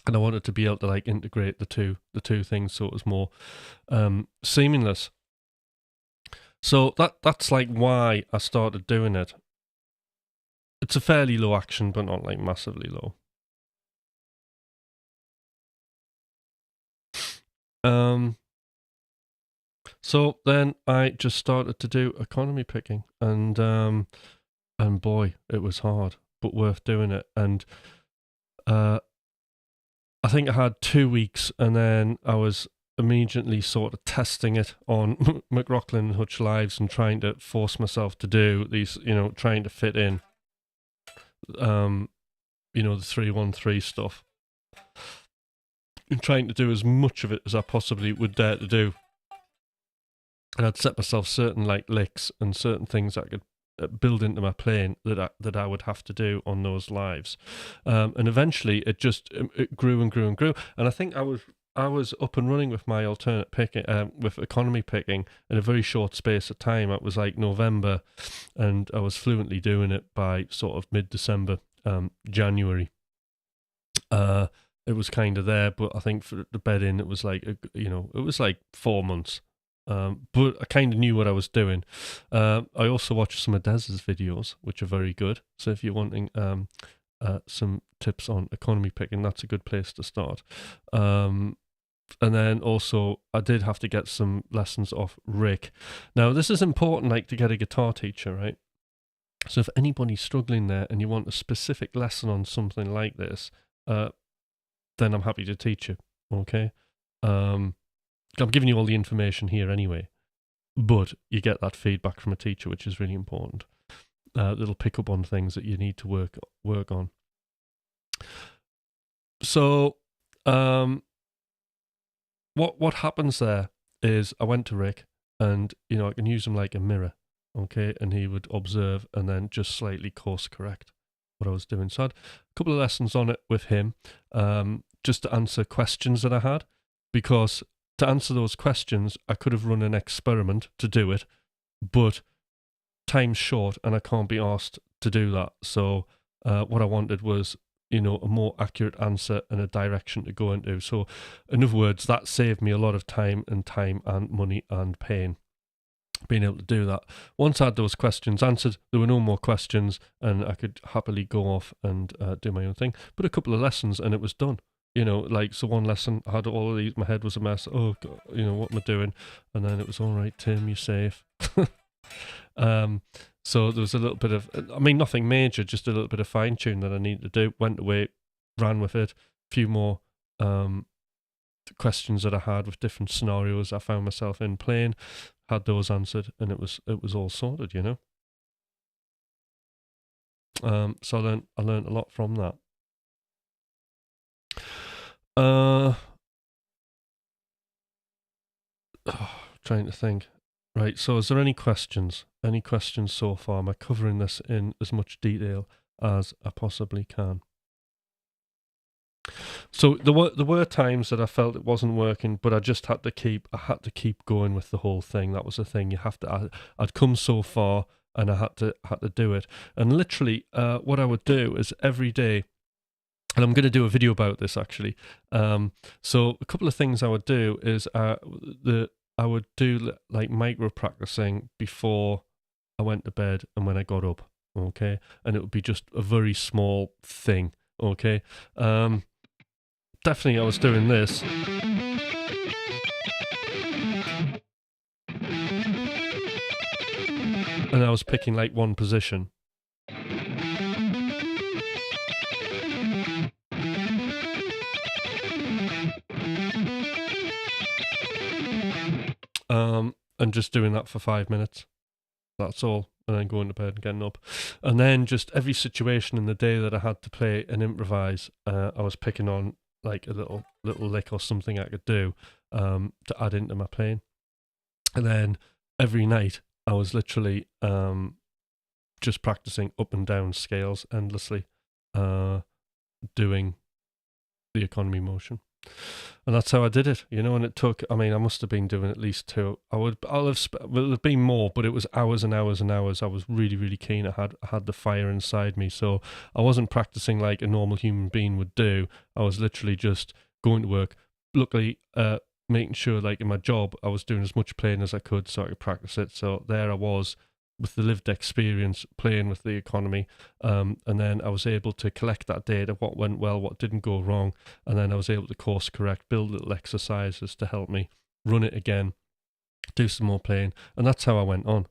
and I wanted to be able to like integrate the two things so it was more seamless. So that's like why I started doing it. It's a fairly low action, but not like massively low. So then I just started to do economy picking, and boy, it was hard, but worth doing it. And I think I had 2 weeks, and then I was immediately sort of testing it on McRocklin Hutch lives and trying to force myself to do these, you know, trying to fit in, you know, the 313 stuff, and trying to do as much of it as I possibly would dare to do. And I'd set myself certain like licks and certain things that I could build into my playing that I would have to do on those lives, and eventually it grew and grew and grew. And I think I was up and running with my alternate picking, with economy picking, in a very short space of time. It was like November, and I was fluently doing it by sort of mid-December, January. It was kind of there, but I think for the bed in, it was like, you know, it was like 4 months. But I kind of knew what I was doing. I also watched some of Dez's videos, which are very good. So if you're wanting some tips on economy picking, that's a good place to start. And then also I did have to get some lessons off Rick. Now this is important, like to get a guitar teacher, right? So if anybody's struggling there and you want a specific lesson on something like this, then I'm happy to teach you. Okay. I'm giving you all the information here anyway, but you get that feedback from a teacher, which is really important. That'll pick up on things that you need to work on. So, what happens there is I went to Rick, and you know I can use him like a mirror, okay, and he would observe and then just slightly course correct what I was doing. So I had a couple of lessons on it with him, just to answer questions that I had, because to answer those questions, I could have run an experiment to do it, but time's short and I can't be asked to do that. So what I wanted was, you know, a more accurate answer and a direction to go into. So in other words, that saved me a lot of time and money and pain, being able to do that. Once I had those questions answered, there were no more questions, and I could happily go off and do my own thing. But a couple of lessons and it was done. You know, like, so one lesson I had all of these, my head was a mess. Oh God, you know, what am I doing? And then it was, all right, Tim, you're safe. So there was a little bit of, I mean, nothing major, just a little bit of fine tune that I needed to do. Went away, ran with it. A few more questions that I had with different scenarios I found myself in playing, had those answered, and it was all sorted, you know. So I learned a lot from that. Trying to think. Right, so is there any questions? Any questions so far? Am I covering this in as much detail as I possibly can? So there were times that I felt it wasn't working, but I just had to keep going with the whole thing. That was the thing. You have to. I'd come so far, and I had to do it. And literally, what I would do is every day, and I'm going to do a video about this actually. So a couple of things I would do is I would do like micro practicing before I went to bed and when I got up. Okay, and it would be just a very small thing. Okay. Definitely I was doing this. And I was picking like one position. And just doing that for 5 minutes. That's all. And then going to bed and getting up. And then just every situation in the day that I had to play and improvise, I was picking on like a little lick or something I could do to add into my playing. And then every night I was literally just practicing up and down scales endlessly, doing the economy motion. And that's how I did it, you know. And it took, I mean, I must have been doing at least 2. Well, it'll have been more, but it was hours and hours and hours. I was really, really keen. I had the fire inside me, so I wasn't practicing like a normal human being would do. I was literally just going to work. Luckily, making sure, like in my job, I was doing as much playing as I could so I could practice it. So there I was, with the lived experience, playing with the economy, and then I was able to collect that data, what went well, what didn't go wrong, and then I was able to course correct, build little exercises to help me run it again, do some more playing, and that's how I went on.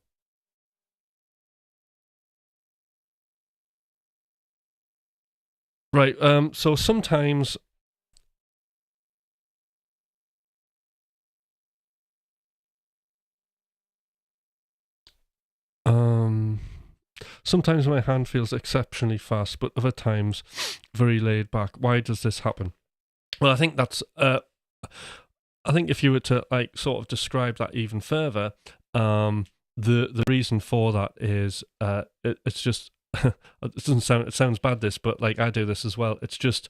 Right, so sometimes sometimes my hand feels exceptionally fast, but other times very laid back. Why does this happen? Well, I think that's I think if you were to like sort of describe that even further, the reason for that is it's just it sounds bad this, but like I do this as well. It's just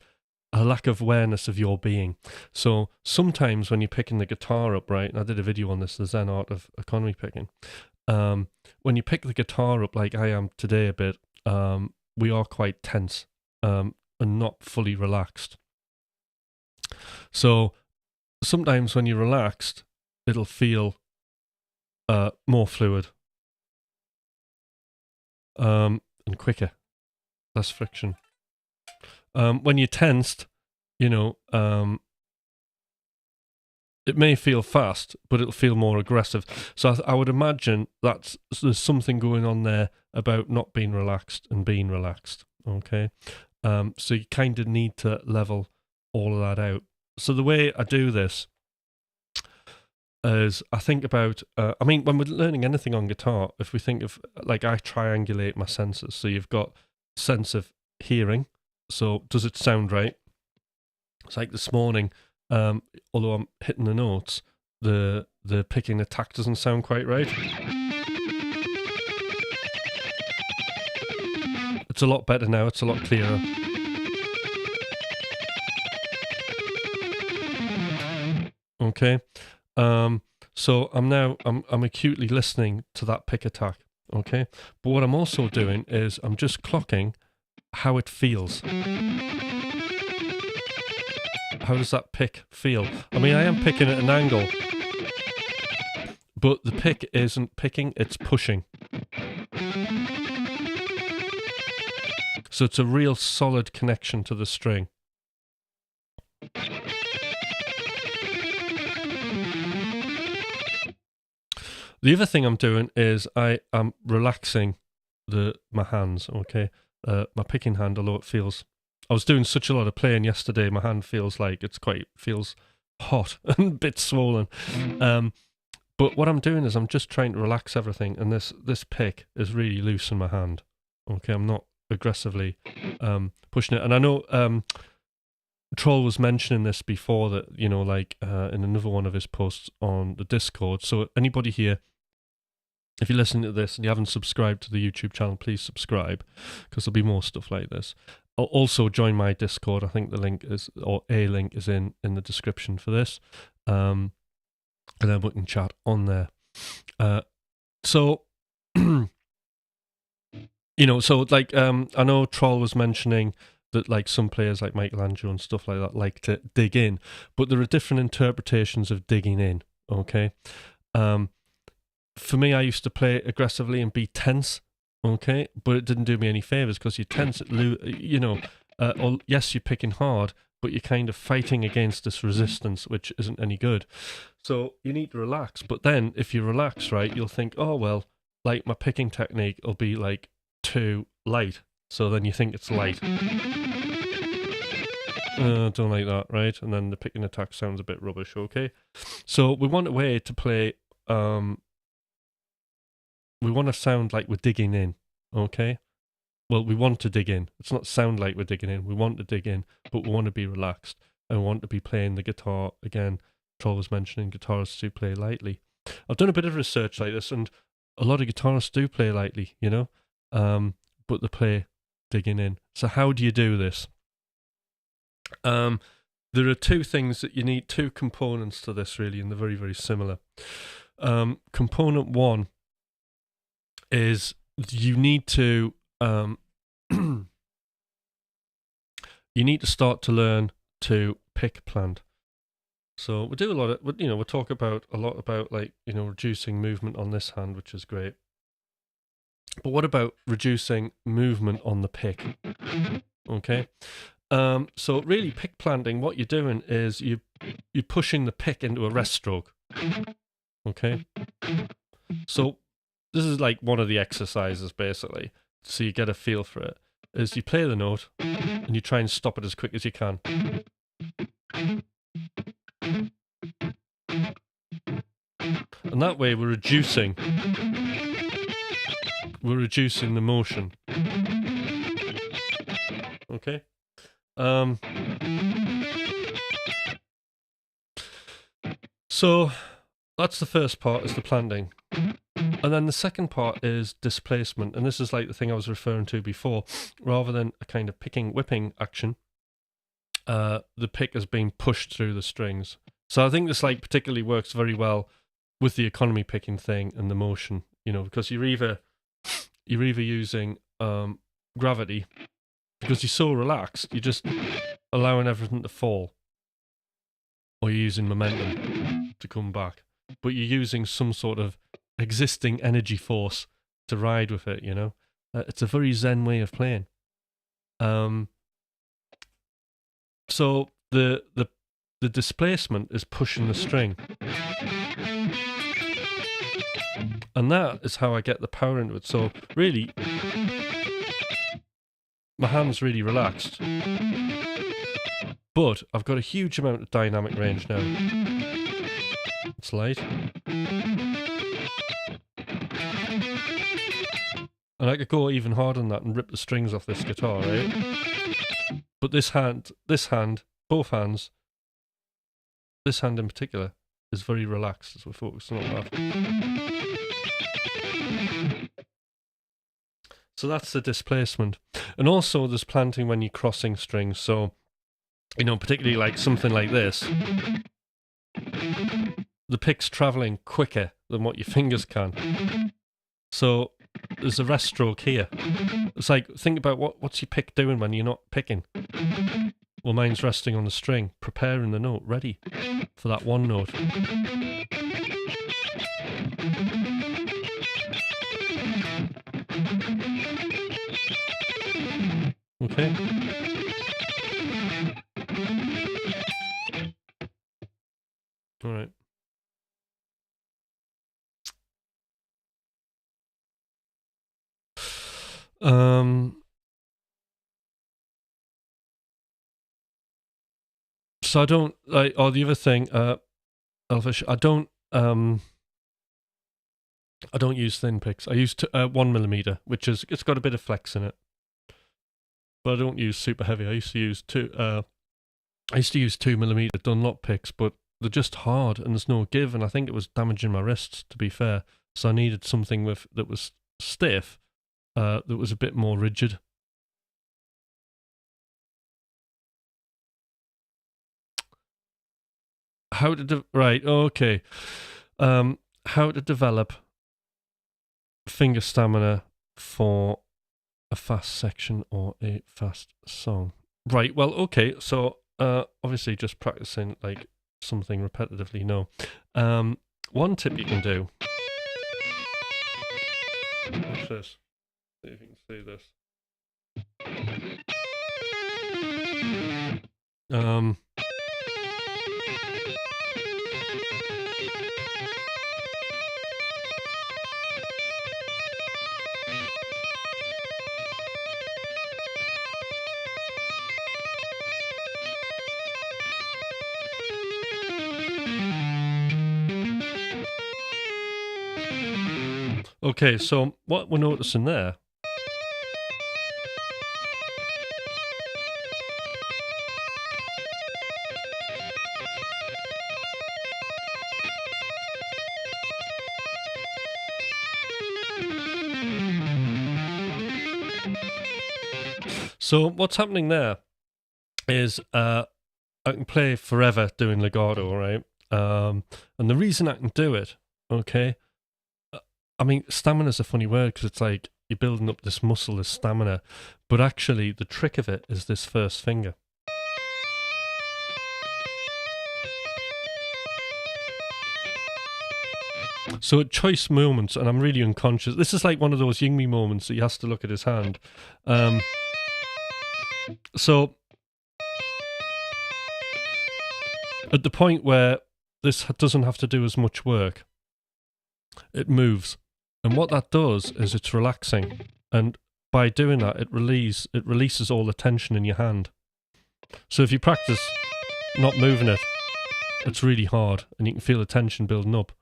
a lack of awareness of your being. So sometimes when you're picking the guitar up, right, and I did a video on this, the Zen art of economy picking. When you pick the guitar up like I am today a bit, we are quite tense and not fully relaxed. So sometimes when you're relaxed, it'll feel more fluid and quicker, less friction. When you're tensed, you know, it may feel fast, but it'll feel more aggressive. So I would imagine that there's something going on there about not being relaxed and being relaxed. Okay, so you kind of need to level all of that out. So the way I do this is I think about, I mean, when we're learning anything on guitar, if we think of, like, I triangulate my senses. So you've got sense of hearing. So does it sound right? It's like this morning, although I'm hitting the notes, the picking attack doesn't sound quite right. It's a lot better now. It's a lot clearer. Okay. So I'm acutely listening to that pick attack. Okay. But what I'm also doing is I'm just clocking how it feels. How does that pick feel? I mean, I am picking at an angle, but the pick isn't picking, it's pushing. So it's a real solid connection to the string. The other thing I'm doing is I am relaxing my hands, okay? My picking hand, although I was doing such a lot of playing yesterday, my hand feels like feels hot and a bit swollen. But what I'm doing is I'm just trying to relax everything, and this pick is really loose in my hand. Okay, I'm not aggressively pushing it. And I know Troll was mentioning this before, that, you know, like in another one of his posts on the Discord. So anybody here, if you're listening to this and you haven't subscribed to the YouTube channel, please subscribe, because there'll be more stuff like this. I'll also join my Discord. I think the link is, or a link is in the description for this. And then we can chat on there. So, you know, so like, I know Troll was mentioning that like some players like Michelangelo and stuff like that like to dig in, but there are different interpretations of digging in, okay? For me, I used to play aggressively and be tense, okay? But it didn't do me any favours, because you're tense, you know, or yes, you're picking hard, but you're kind of fighting against this resistance, which isn't any good. So you need to relax. But then if you relax, right, you'll think, oh, well, like my picking technique will be like too light. So then you think it's light. Don't like that, right? And then the picking attack sounds a bit rubbish, okay? So we want a way to play, we want to sound like we're digging in, okay? Well, we want to dig in. It's not sound like we're digging in. We want to dig in, but we want to be relaxed. And we want to be playing the guitar. Again, Troll was mentioning guitarists do play lightly. I've done a bit of research like this, and a lot of guitarists do play lightly, you know? But they play digging in. So how do you do this? There are two things that you need, two components to this really, and they're very, very similar. Component one is you need to you need to start to learn to pick plant. So we do a lot of, you know, we'll talk about a lot about, like, you know, reducing movement on this hand, which is great. But what about reducing movement on the pick? Okay. So really, pick planting, what you're doing is you're pushing the pick into a rest stroke. Okay. So this is like one of the exercises, basically, so you get a feel for it, is you play the note and you try and stop it as quick as you can. And that way we're reducing the motion. Okay. So that's the first part, is the planting. And then the second part is displacement, and this is like the thing I was referring to before. Rather than a kind of whipping action, the pick is being pushed through the strings. So I think this like particularly works very well with the economy picking thing and the motion, you know, because you're either using gravity, because you're so relaxed, you're just allowing everything to fall, or you're using momentum to come back, but you're using some sort of existing energy force to ride with it, you know. It's a very zen way of playing. So the displacement is pushing the string, and that is how I get the power into it. So really, my hand's really relaxed, but I've got a huge amount of dynamic range now. It's light. And I could go even harder than that and rip the strings off this guitar, right? But this hand, both hands, this hand in particular, is very relaxed as we're focusing on that. So that's the displacement. And also there's planting when you're crossing strings. So, you know, particularly like something like this, the pick's travelling quicker than what your fingers can. So there's a rest stroke here. It's like, think about what's your pick doing when you're not picking? Well, mine's resting on the string, preparing the note, ready for that one note. Okay. So I don't like. Or the other thing, Elvish, I don't use thin picks. I use 1mm, which is it's got a bit of flex in it. But I don't use super heavy. I used to use 2mm Dunlop picks, but they're just hard and there's no give, and I think it was damaging my wrists, to be fair. So I needed something that was stiff, that was a bit more rigid. How to okay. How to develop finger stamina for a fast section or a fast song. Right, well, okay, so obviously just practicing like something repetitively, no. One tip you can do. Watch this. See if you can see this. Okay, so what we're noticing there. So what's happening there is I can play forever doing legato, right? And the reason I can do it, okay, I mean, stamina's a funny word because it's like you're building up this muscle, this stamina, but actually the trick of it is this first finger. So at choice moments, and I'm really unconscious, this is like one of those Yingmi moments that he has to look at his hand. So at the point where this doesn't have to do as much work, it moves. And what that does is it's relaxing. And by doing that, it releases all the tension in your hand. So if you practice not moving it, it's really hard and you can feel the tension building up.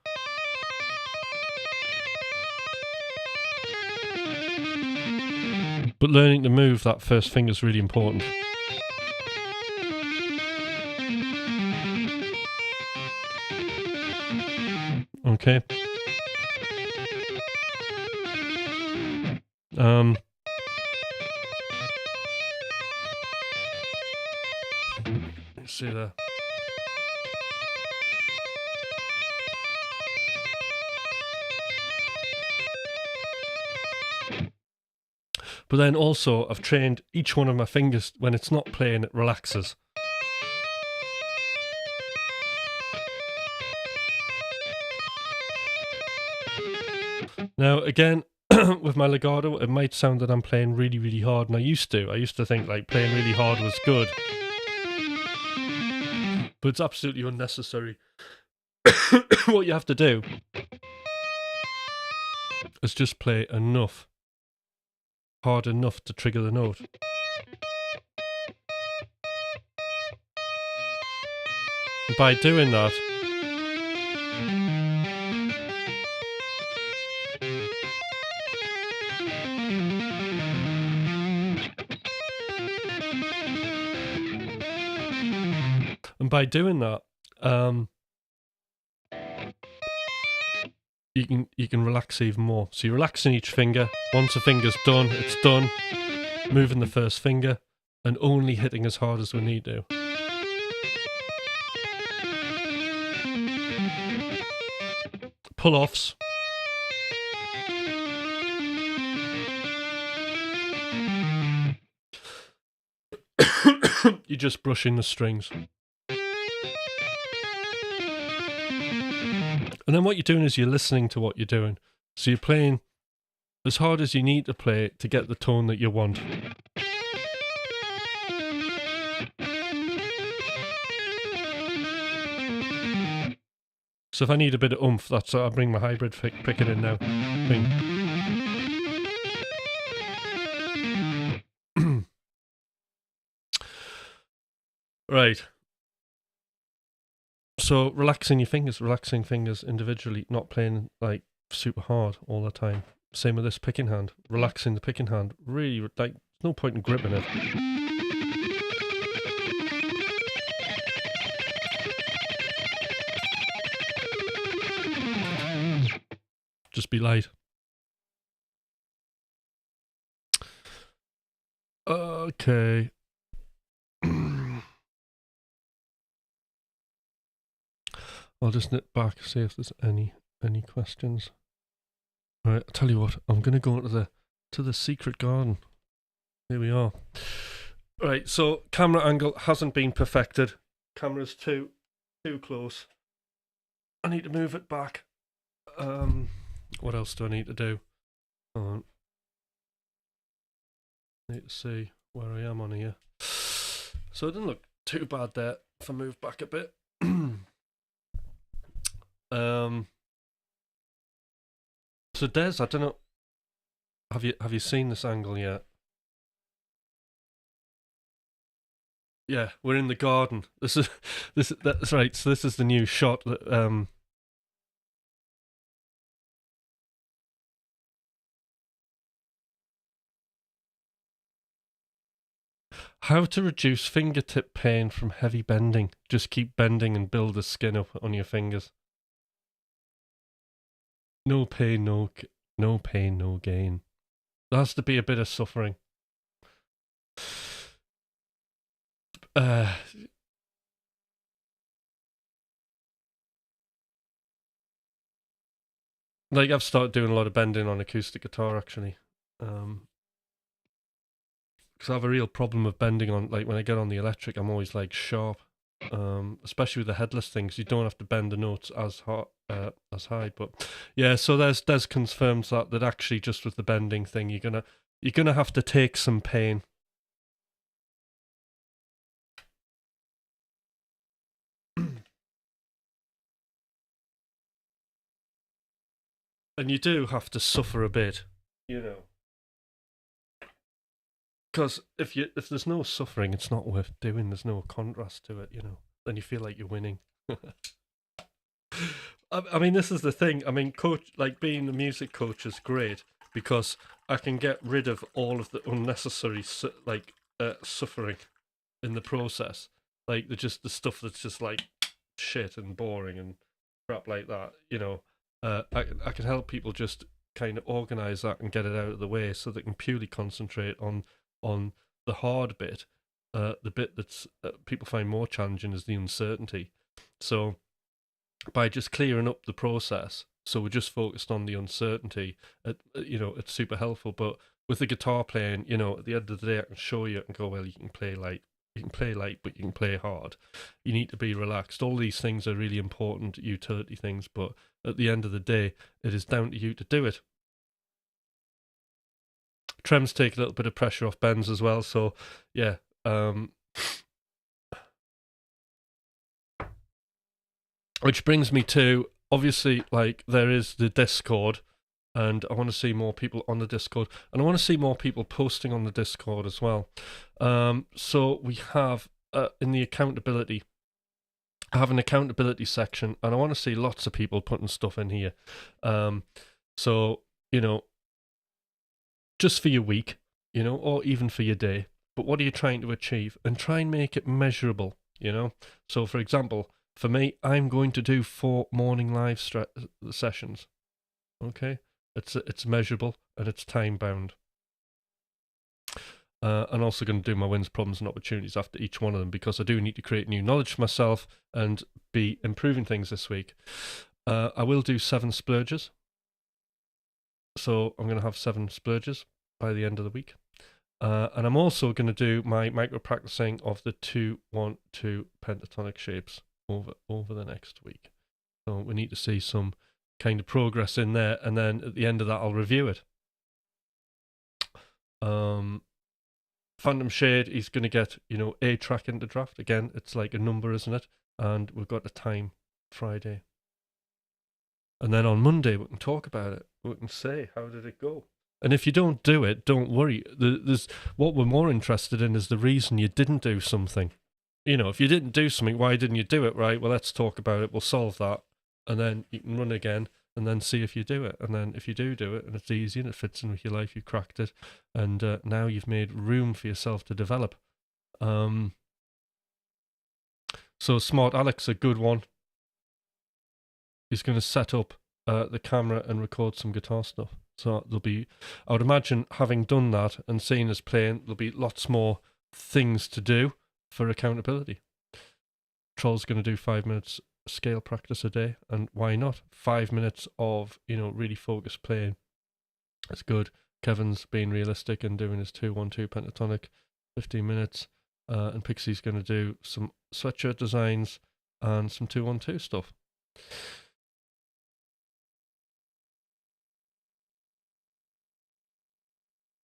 But learning to move that first finger is really important. Okay. Let's see there. But then also, I've trained each one of my fingers, when it's not playing, it relaxes. Now, again, with my legato, it might sound that I'm playing really, really hard, and I used to think like playing really hard was good. But it's absolutely unnecessary. What you have to do is just play enough, hard enough to trigger the note. And by doing that, you can relax even more. So you're relaxing each finger. Once a finger's done, it's done. Moving the first finger and only hitting as hard as we need to. Pull-offs. You're just brushing the strings. And then what you're doing is you're listening to what you're doing. So you're playing as hard as you need to play to get the tone that you want. So if I need a bit of oomph, that's I bring my hybrid pick it in now. Bing. Right. So relaxing fingers individually, not playing like super hard all the time. Same with this picking hand. Relaxing the picking hand. Really, like, no point in gripping it. Just be light. Okay. I'll just nip back, see if there's any questions. All right, I'll tell you what. I'm gonna go into the secret garden. Here we are. Right, so camera angle hasn't been perfected. Camera's too close. I need to move it back. What else do I need to do? I need to see where I am on here. So it didn't look too bad there if I move back a bit. So Des, I don't know. Have you seen this angle yet? Yeah, we're in the garden. That's right. So this is the new shot that how to reduce fingertip pain from heavy bending. Just keep bending and build the skin up on your fingers. No pain, no pain, no gain. There has to be a bit of suffering. Like, I've started doing a lot of bending on acoustic guitar actually. Because I have a real problem with bending on, like, when I get on the electric, I'm always like sharp. Especially with the headless things, you don't have to bend the notes as high. But yeah, so Des confirms that actually just with the bending thing, you're gonna have to take some pain. And you do have to suffer a bit, you know. Because if there's no suffering, it's not worth doing. There's no contrast to it, you know. Then you feel like you're winning. I mean, this is the thing. I mean, being a music coach is great because I can get rid of all of the unnecessary suffering in the process. Like the stuff that's just like shit and boring and crap like that. You know, I can help people just kind of organize that and get it out of the way so they can purely concentrate on the hard bit. The bit that's people find more challenging is the uncertainty. So by just clearing up the process, so we're just focused on the uncertainty, it's super helpful. But with the guitar playing, you know, at the end of the day, I can show you and go, well, you can play light, but you can play hard. You need to be relaxed. All these things are really important utility things, but at the end of the day, it is down to you to do it. Trems take a little bit of pressure off bends as well, so yeah. Which brings me to, obviously, like, there is the Discord, and I want to see more people on the Discord, and I want to see more people posting on the Discord as well. So we have in the accountability, I have an accountability section, and I want to see lots of people putting stuff in here. So, you know, just for your week, you know, or even for your day, but what are you trying to achieve? And try and make it measurable, you know. So, for example, for me, I'm going to do 4 morning live sessions. Okay, it's measurable and it's time bound. I'm also going to do my wins, problems, and opportunities after each one of them because I do need to create new knowledge for myself and be improving things this week. I will do 7 splurges. So I'm going to have 7 splurges by the end of the week. And I'm also going to do my micro practicing of the 2-1-2 pentatonic shapes over the next week. So we need to see some kind of progress in there, and then at the end of that I'll review it. Phantom Shade, he's going to get, you know, a track into draft. Again, it's like a number, isn't it? And we've got a time, Friday. And then on Monday we can talk about it. We can say, how did it go? And if you don't do it, don't worry. There's what we're more interested in is the reason you didn't do something. if you didn't do something, why didn't you do it? Right. Well, let's talk about it. We'll solve that, and then you can run again, and then see if you do it. And then if you do it, and it's easy and it fits in with your life, you've cracked it, and now you've made room for yourself to develop. So Smart Alex, a good one. He's going to set up the camera and record some guitar stuff. So I would imagine, having done that and seeing us playing, there'll be lots more things to do for accountability. Troll's going to do 5 minutes scale practice a day, and why not? 5 minutes of, really focused playing. That's good. Kevin's being realistic and doing his 2-1-2 pentatonic, 15 minutes. And Pixie's going to do some sweatshirt designs and some 2-1-2 stuff.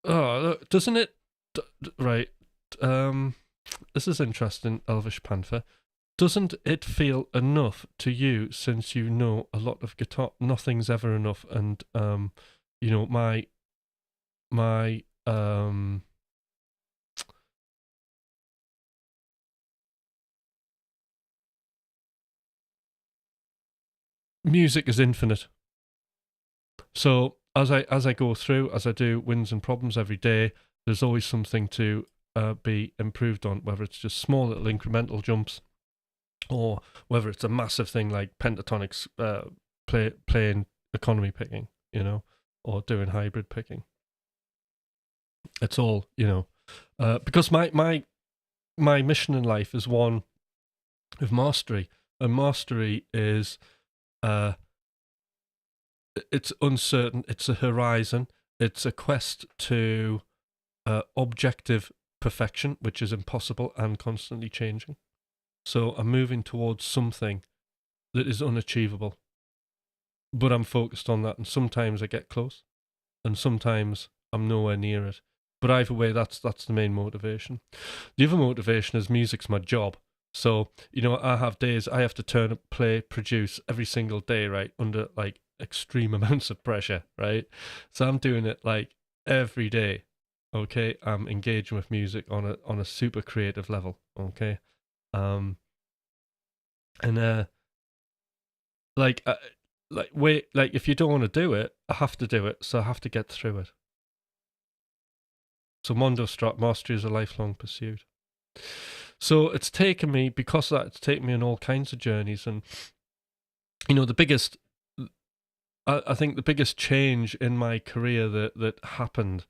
Oh, doesn't it? Right. This is interesting, Elvish Panther. Doesn't it feel enough to you, since you know a lot of guitar? Nothing's ever enough, and my music is infinite. So as I go through, as I do wins and problems every day, there's always something to be improved on, whether it's just small little incremental jumps, or whether it's a massive thing like pentatonics, playing economy picking, or doing hybrid picking. It's all, because my mission in life is one of mastery, and mastery is it's uncertain, it's a horizon, it's a quest to objective perfection, which is impossible and constantly changing. So I'm moving towards something that is unachievable, but I'm focused on that, and sometimes I get close, and sometimes I'm nowhere near it. But either way, that's the main motivation. The other motivation is music's my job. So, I have days I have to turn up, play, produce every single day, right, under like extreme amounts of pressure, right? So I'm doing it like every day. Okay, I'm engaging with music on a super creative level. Okay, and if you don't want to do it, I have to do it. So I have to get through it. So Mondo Strat mastery is a lifelong pursuit. So it's taken me, because of that, it's taken me on all kinds of journeys, and I think the biggest change in my career that happened,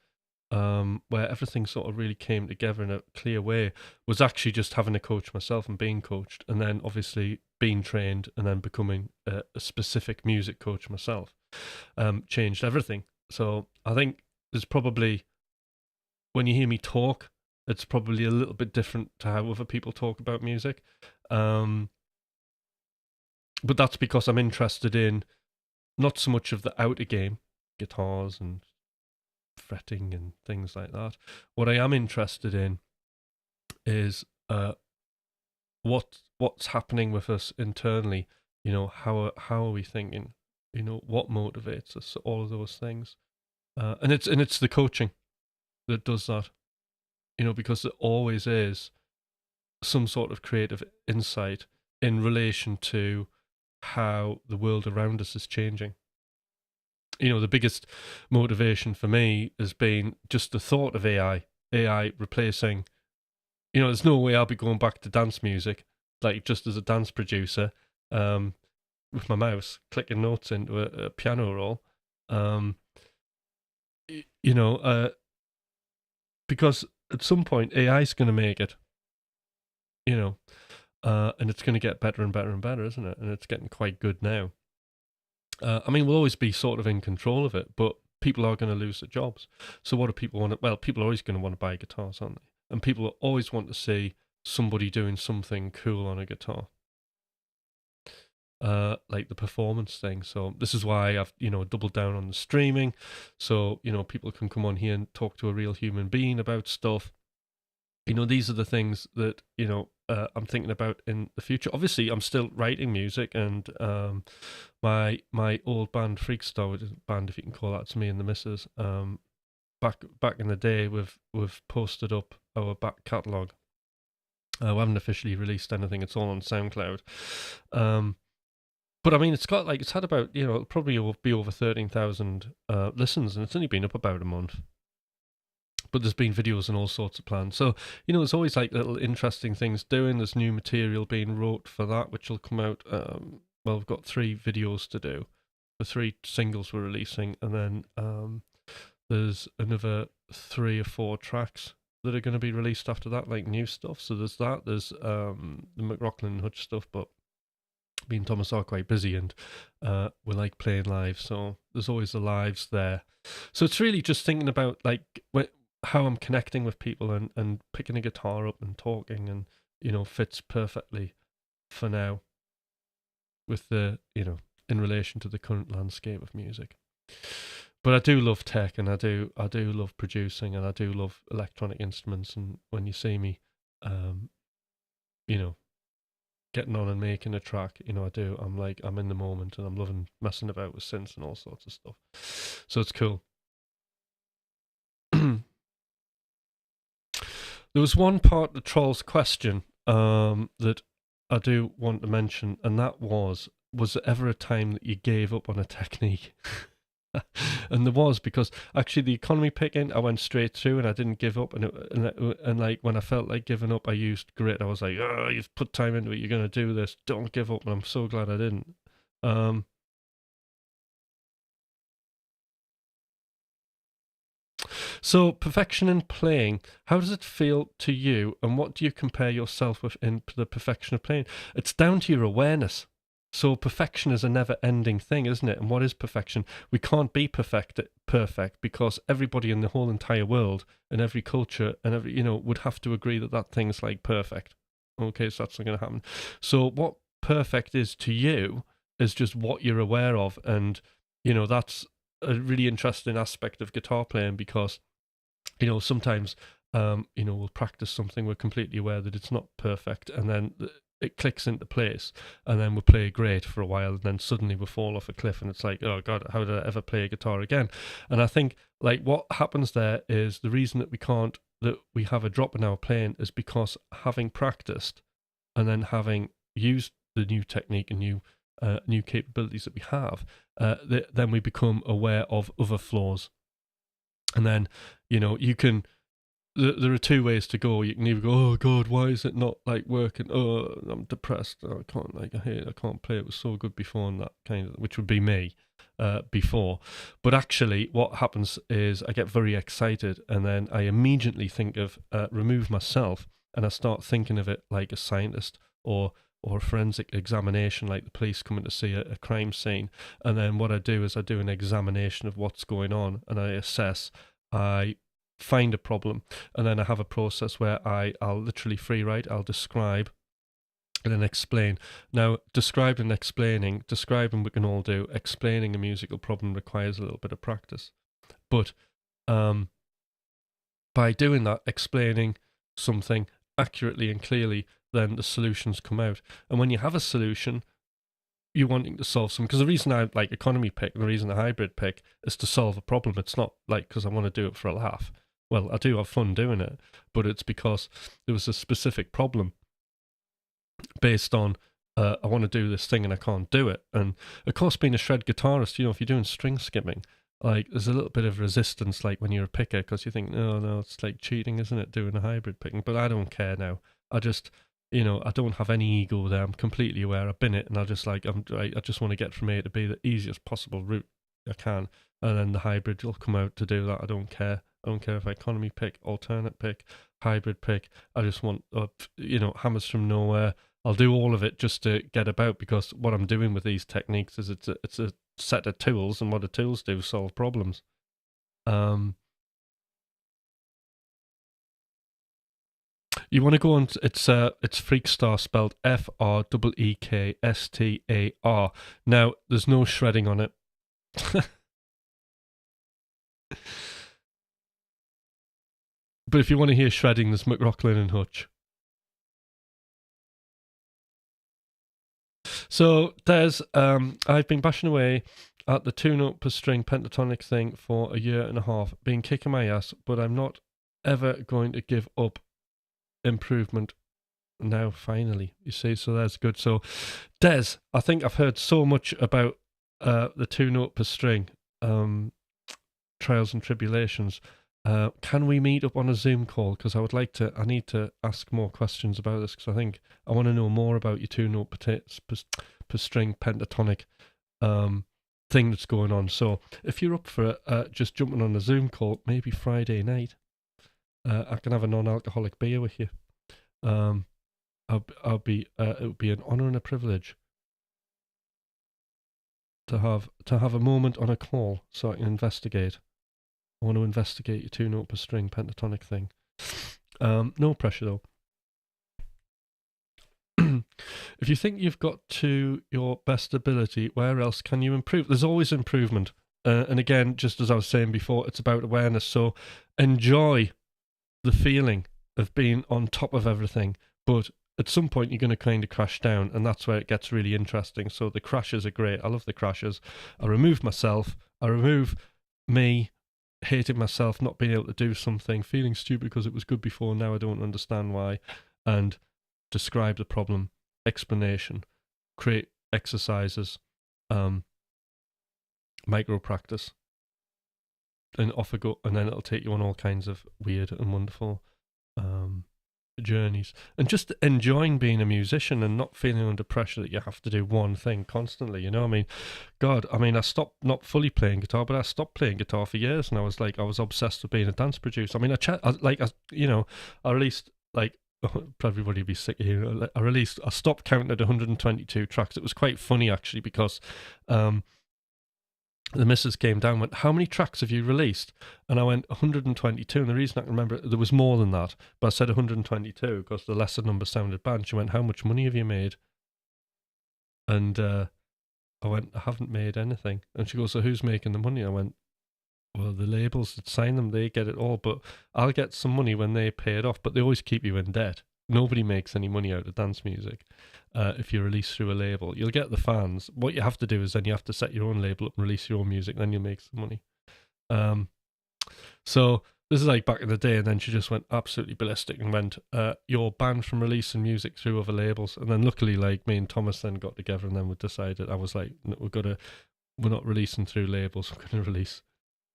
where everything sort of really came together in a clear way, was actually just having a coach myself and being coached, and then obviously being trained, and then becoming a specific music coach myself, changed everything. So I think there's probably, when you hear me talk, it's probably a little bit different to how other people talk about music. But that's because I'm interested in not so much of the outer game, guitars and fretting and things like that. What I am interested in is what's happening with us internally. How are we thinking? What motivates us? All of those things, and it's the coaching that does that. Because there always is some sort of creative insight in relation to how the world around us is changing. The biggest motivation for me has been just the thought of AI replacing, there's no way I'll be going back to dance music, like just as a dance producer, with my mouse, clicking notes into a piano roll, because at some point AI is going to make it, and it's going to get better and better and better, isn't it? And it's getting quite good now. We'll always be sort of in control of it, but people are going to lose their jobs. So what do people want? Well, people are always going to want to buy guitars, aren't they? And people always want to see somebody doing something cool on a guitar, like the performance thing. So this is why I've doubled down on the streaming, so people can come on here and talk to a real human being about stuff. These are the things that I'm thinking about in the future. Obviously, I'm still writing music, and my old band, Freakstar, band, if you can call that, to me and the missus, back in the day, we've posted up our back catalogue, We haven't officially released anything. It's all on SoundCloud. But I mean, it's had about, it'll probably be over 13,000 listens, and it's only been up about a month. But there's been videos and all sorts of plans. So, there's always like little interesting things doing. There's new material being wrote for that, which will come out. Well, we've got 3 videos to do. The 3 singles we're releasing, and then there's another 3 or 4 tracks that are going to be released after that, like new stuff. So there's that. There's the McRocklin Hutch stuff, but me and Thomas are quite busy, and we like playing live. So there's always the lives there. So it's really just thinking about like how I'm connecting with people and picking a guitar up and talking, and fits perfectly for now with the in relation to the current landscape of music. But I do love tech, and I do love producing, and I do love electronic instruments. And when you see me, getting on and making a track, I'm in the moment, and I'm loving messing about with synths and all sorts of stuff. So it's cool. There was one part of the Troll's question that I do want to mention, and that was there ever a time that you gave up on a technique? And there was, because actually the economy picking, I went straight through and I didn't give up, and like when I felt like giving up, I used grit. I was like, oh, you've put time into it, you're going to do this, don't give up. And I'm so glad I didn't. So perfection in playing, how does it feel to you, and what do you compare yourself with in the perfection of playing? It's down to your awareness. So perfection is a never-ending thing, isn't it? And what is perfection? We can't be perfect because everybody in the whole entire world and every culture and every would have to agree that thing's like perfect. Okay, so that's not going to happen. So what perfect is to you is just what you're aware of, and that's a really interesting aspect of guitar playing, because sometimes we'll practice something, we're completely aware that it's not perfect, and then it clicks into place, and then we'll play great for a while, and then suddenly we'll fall off a cliff, and it's like, oh god, how did I ever play a guitar again? And I think like what happens there is the reason that we have a drop in our playing is because having practiced and then having used the new technique and new capabilities that we have, then we become aware of other flaws, and then you can. There are 2 ways to go. You can either go, oh god, why is it not like working? Oh, I'm depressed. Oh, I can't I can't play. It was so good before, and that kind of, which would be me before. But actually, what happens is I get very excited, and then I immediately think of remove myself, and I start thinking of it like a scientist or a forensic examination, like the police coming to see a crime scene. And then what I do is I do an examination of what's going on, and I assess. I find a problem, and then I have a process where I'll literally free write, I'll describe and then explain. Now, describing we can all do. Explaining a musical problem requires a little bit of practice, but by doing that, explaining something accurately and clearly, then the solutions come out. And when you have a solution, you're wanting to solve some, because the reason I like economy pick and the reason I hybrid pick is to solve a problem. It's not like because I want to do it for a laugh. Well, I do have fun doing it, but it's because there was a specific problem based on I want to do this thing and I can't do it. And of course, being a shred guitarist, if you're doing string skipping, like there's a little bit of resistance, like when you're a picker, because you think, no, it's like cheating, isn't it, doing a hybrid picking? But I don't care now. I just, I don't have any ego there. I'm completely aware. I've been it, and I just I just want to get from A to B the easiest possible route I can, and then the hybrid will come out to do that. I don't care. I don't care if I economy pick, alternate pick, hybrid pick. I just want, hammers from nowhere. I'll do all of it just to get about, because what I'm doing with these techniques is it's a set of tools, and what the tools do is solve problems. You want to go on? It's Freakstar, spelled FREEKSTAR. Now, there's no shredding on it. But if you want to hear shredding, there's McRocklin and Hutch. So there's I've been bashing away at the 2-note per string pentatonic thing for a year and a half, been kicking my ass, but I'm not ever going to give up improvement now finally, you see, so that's good. So Des, I think I've heard so much about the 2 note per string, trials and tribulations. Can we meet up on a Zoom call? Because I need to ask more questions about this, because I think I want to know more about your 2 note per string pentatonic thing that's going on. So if you're up for just jumping on a Zoom call, maybe Friday night, I can have a non-alcoholic beer with you. I'll be it would be an honour and a privilege to have a moment on a call so I can investigate. I want to investigate your 2 note per string pentatonic thing. No pressure though. If you think you've got to your best ability, where else can you improve? There's always improvement. And again, just as I was saying before, it's about awareness. So enjoy the feeling of being on top of everything. But at some point, you're going to kind of crash down. And that's where it gets really interesting. So the crashes are great. I love the crashes. I remove myself. I remove me hating myself, not being able to do something, feeling stupid because it was good before, now I don't understand why, and describe the problem, explanation, create exercises, micro practice, and off I go, and then it'll take you on all kinds of weird and wonderful journeys, and just enjoying being a musician and not feeling under pressure that you have to do one thing constantly. You know, I mean, God, I mean, I stopped not fully playing guitar, but I stopped playing guitar for years, and I was obsessed with being a dance producer. I mean, I released like. Everybody would be sick of hearing. I stopped counting at 122 tracks. It was quite funny actually, because the missus came down and went, "How many tracks have you released?" And I went, 122. And the reason I can remember it, there was more than that, but I said 122 because the lesser number sounded bad. She went, "How much money have you made?" And I went, "I haven't made anything." And she goes, "So who's making the money?" I went, "Well, the labels that sign them, they get it all, but I'll get some money when they pay it off, but they always keep you in debt. Nobody makes any money out of dance music if you release through a label. You'll get the fans. What you have to do is then you have to set your own label up and release your own music, then you'll make some money." So this is like back in the day, and then she just went absolutely ballistic and went, "You're banned from releasing music through other labels." And then luckily, like, me and Thomas then got together, and then we decided, I was like, we're not releasing through labels, we're going to release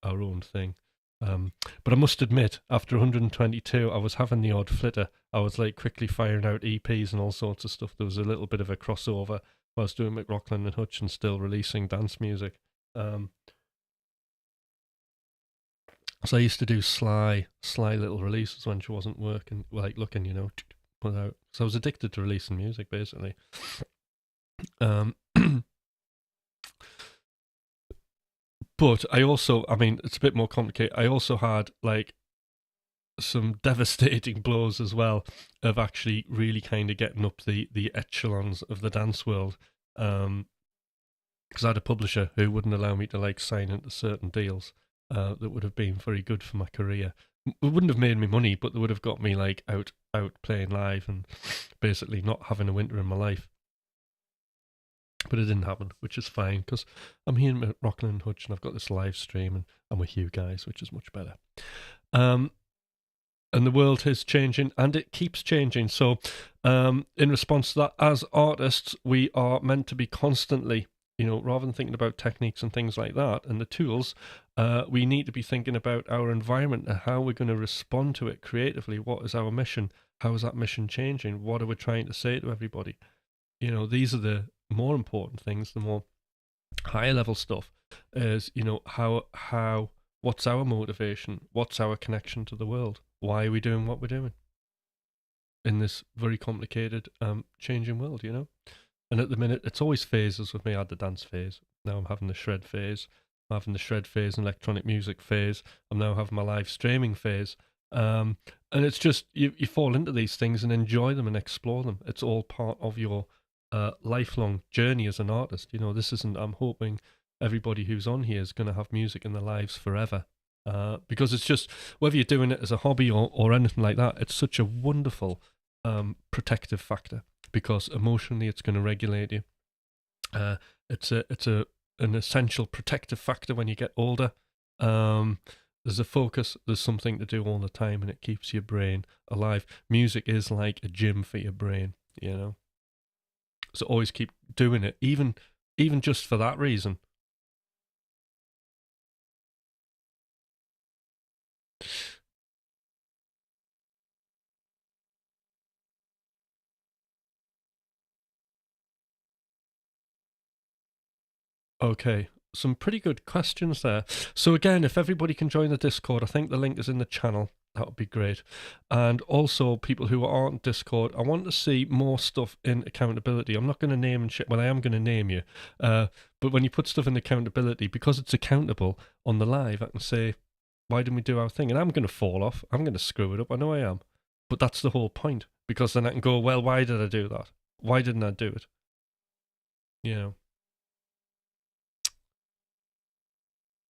our own thing. But I must admit, after 122, I was having the odd flitter. I was like quickly firing out EPs and all sorts of stuff. There was a little bit of a crossover. I was doing McRocklin and Hutch and still releasing dance music. So I used to do sly little releases when she wasn't working, like looking, you know, without. So I was addicted to releasing music, basically. But I also, I mean, it's a bit more complicated. I also had like some devastating blows as well of actually really kind of getting up the echelons of the dance world. Because I had a publisher who wouldn't allow me to like sign into certain deals that would have been very good for my career. It wouldn't have made me money, but they would have got me like out playing live and basically not having a winter in my life. But it didn't happen, which is fine, because I'm here in McRocklin Hutch and I've got this live stream and I'm with you guys, which is much better. And the world is changing and it keeps changing. So in response to that, as artists, we are meant to be constantly, you know, rather than thinking about techniques and things like that and the tools, we need to be thinking about our environment and how we're going to respond to it creatively. What is our mission? How is that mission changing? What are we trying to say to everybody? You know, these are the more important things. The more higher level stuff is, you know, how what's our motivation? What's our connection to the world? Why are we doing what we're doing in this very complicated, changing world, you know? And at the minute, it's always phases with me. I had the dance phase. Now I'm having the shred phase. I'm having the shred phase and electronic music phase. I'm now having my live streaming phase. And it's just, you fall into these things and enjoy them and explore them. It's all part of your lifelong journey as an artist. You know, this isn't, I'm hoping everybody who's on here is going to have music in their lives forever. Because it's just, whether you're doing it as a hobby or anything like that, it's such a wonderful protective factor, because emotionally it's going to regulate you. It's an essential protective factor when you get older. There's a focus, there's something to do all the time, and it keeps your brain alive. Music is like a gym for your brain, you know? So always keep doing it, even just for that reason. Okay, some pretty good questions there. So again, if everybody can join the Discord, I think the link is in the channel. That would be great. And also, people who aren't Discord, I want to see more stuff in accountability. I'm not going to name and shit. Well, I am going to name you. But when you put stuff in accountability, because it's accountable on the live, I can say, why didn't we do our thing? And I'm going to fall off. I'm going to screw it up. I know I am. But that's the whole point. Because then I can go, well, why did I do that? Why didn't I do it? You know.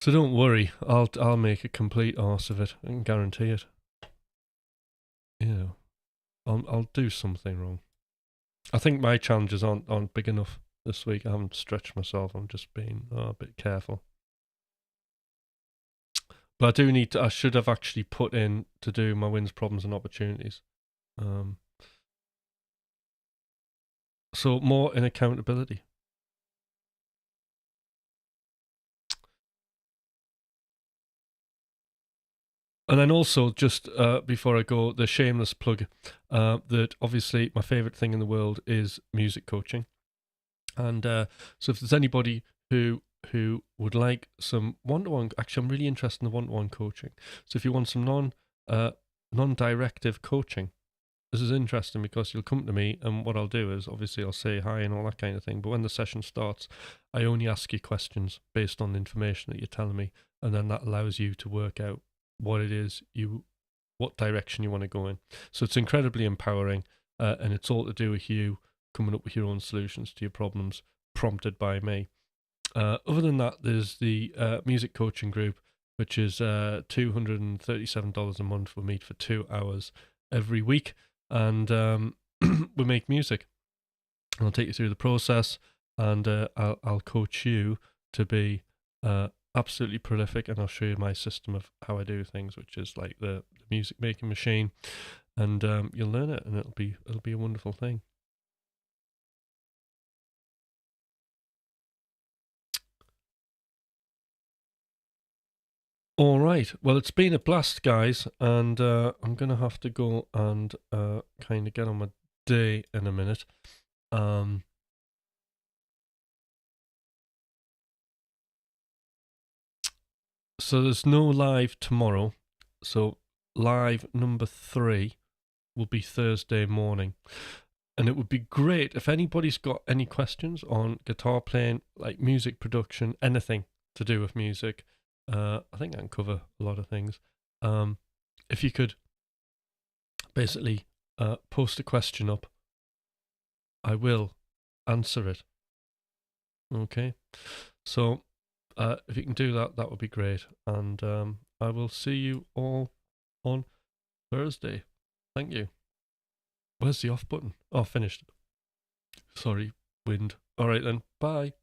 So don't worry, I'll make a complete arse of it. I can guarantee it. You know, I'll do something wrong. I think my challenges aren't big enough this week. I haven't stretched myself. I'm just being a bit careful. But I do need to. I should have actually put in to do my wins, problems, and opportunities. So more in accountability. And then also, just before I go, the shameless plug that obviously my favourite thing in the world is music coaching. And so if there's anybody who would like some one-to-one, actually I'm really interested in the one-to-one coaching. So if you want some non-directive coaching, this is interesting because you'll come to me and what I'll do is obviously I'll say hi and all that kind of thing. But when the session starts, I only ask you questions based on the information that you're telling me. And then that allows you to work out what it is what direction you want to go in. So it's incredibly empowering, and it's all to do with you coming up with your own solutions to your problems prompted by me. Other than that, there's the music coaching group, which is $237 a month. We meet for 2 hours every week, and we make music. And I'll take you through the process, and I'll coach you to be absolutely prolific, and I'll show you my system of how I do things, which is like the music making machine, and you'll learn it, and it'll be a wonderful thing. All right, well, it's been a blast, guys, and I'm gonna have to go and kind of get on my day in a minute. So there's no live tomorrow. So live number 3 will be Thursday morning. And it would be great if anybody's got any questions on guitar playing, like music production, anything to do with music. I think I can cover a lot of things. If you could basically post a question up, I will answer it. Okay. So if you can do that, that would be great. And I will see you all on Thursday. Thank you. Where's the off button? Oh, finished. Sorry, wind. All right then. Bye.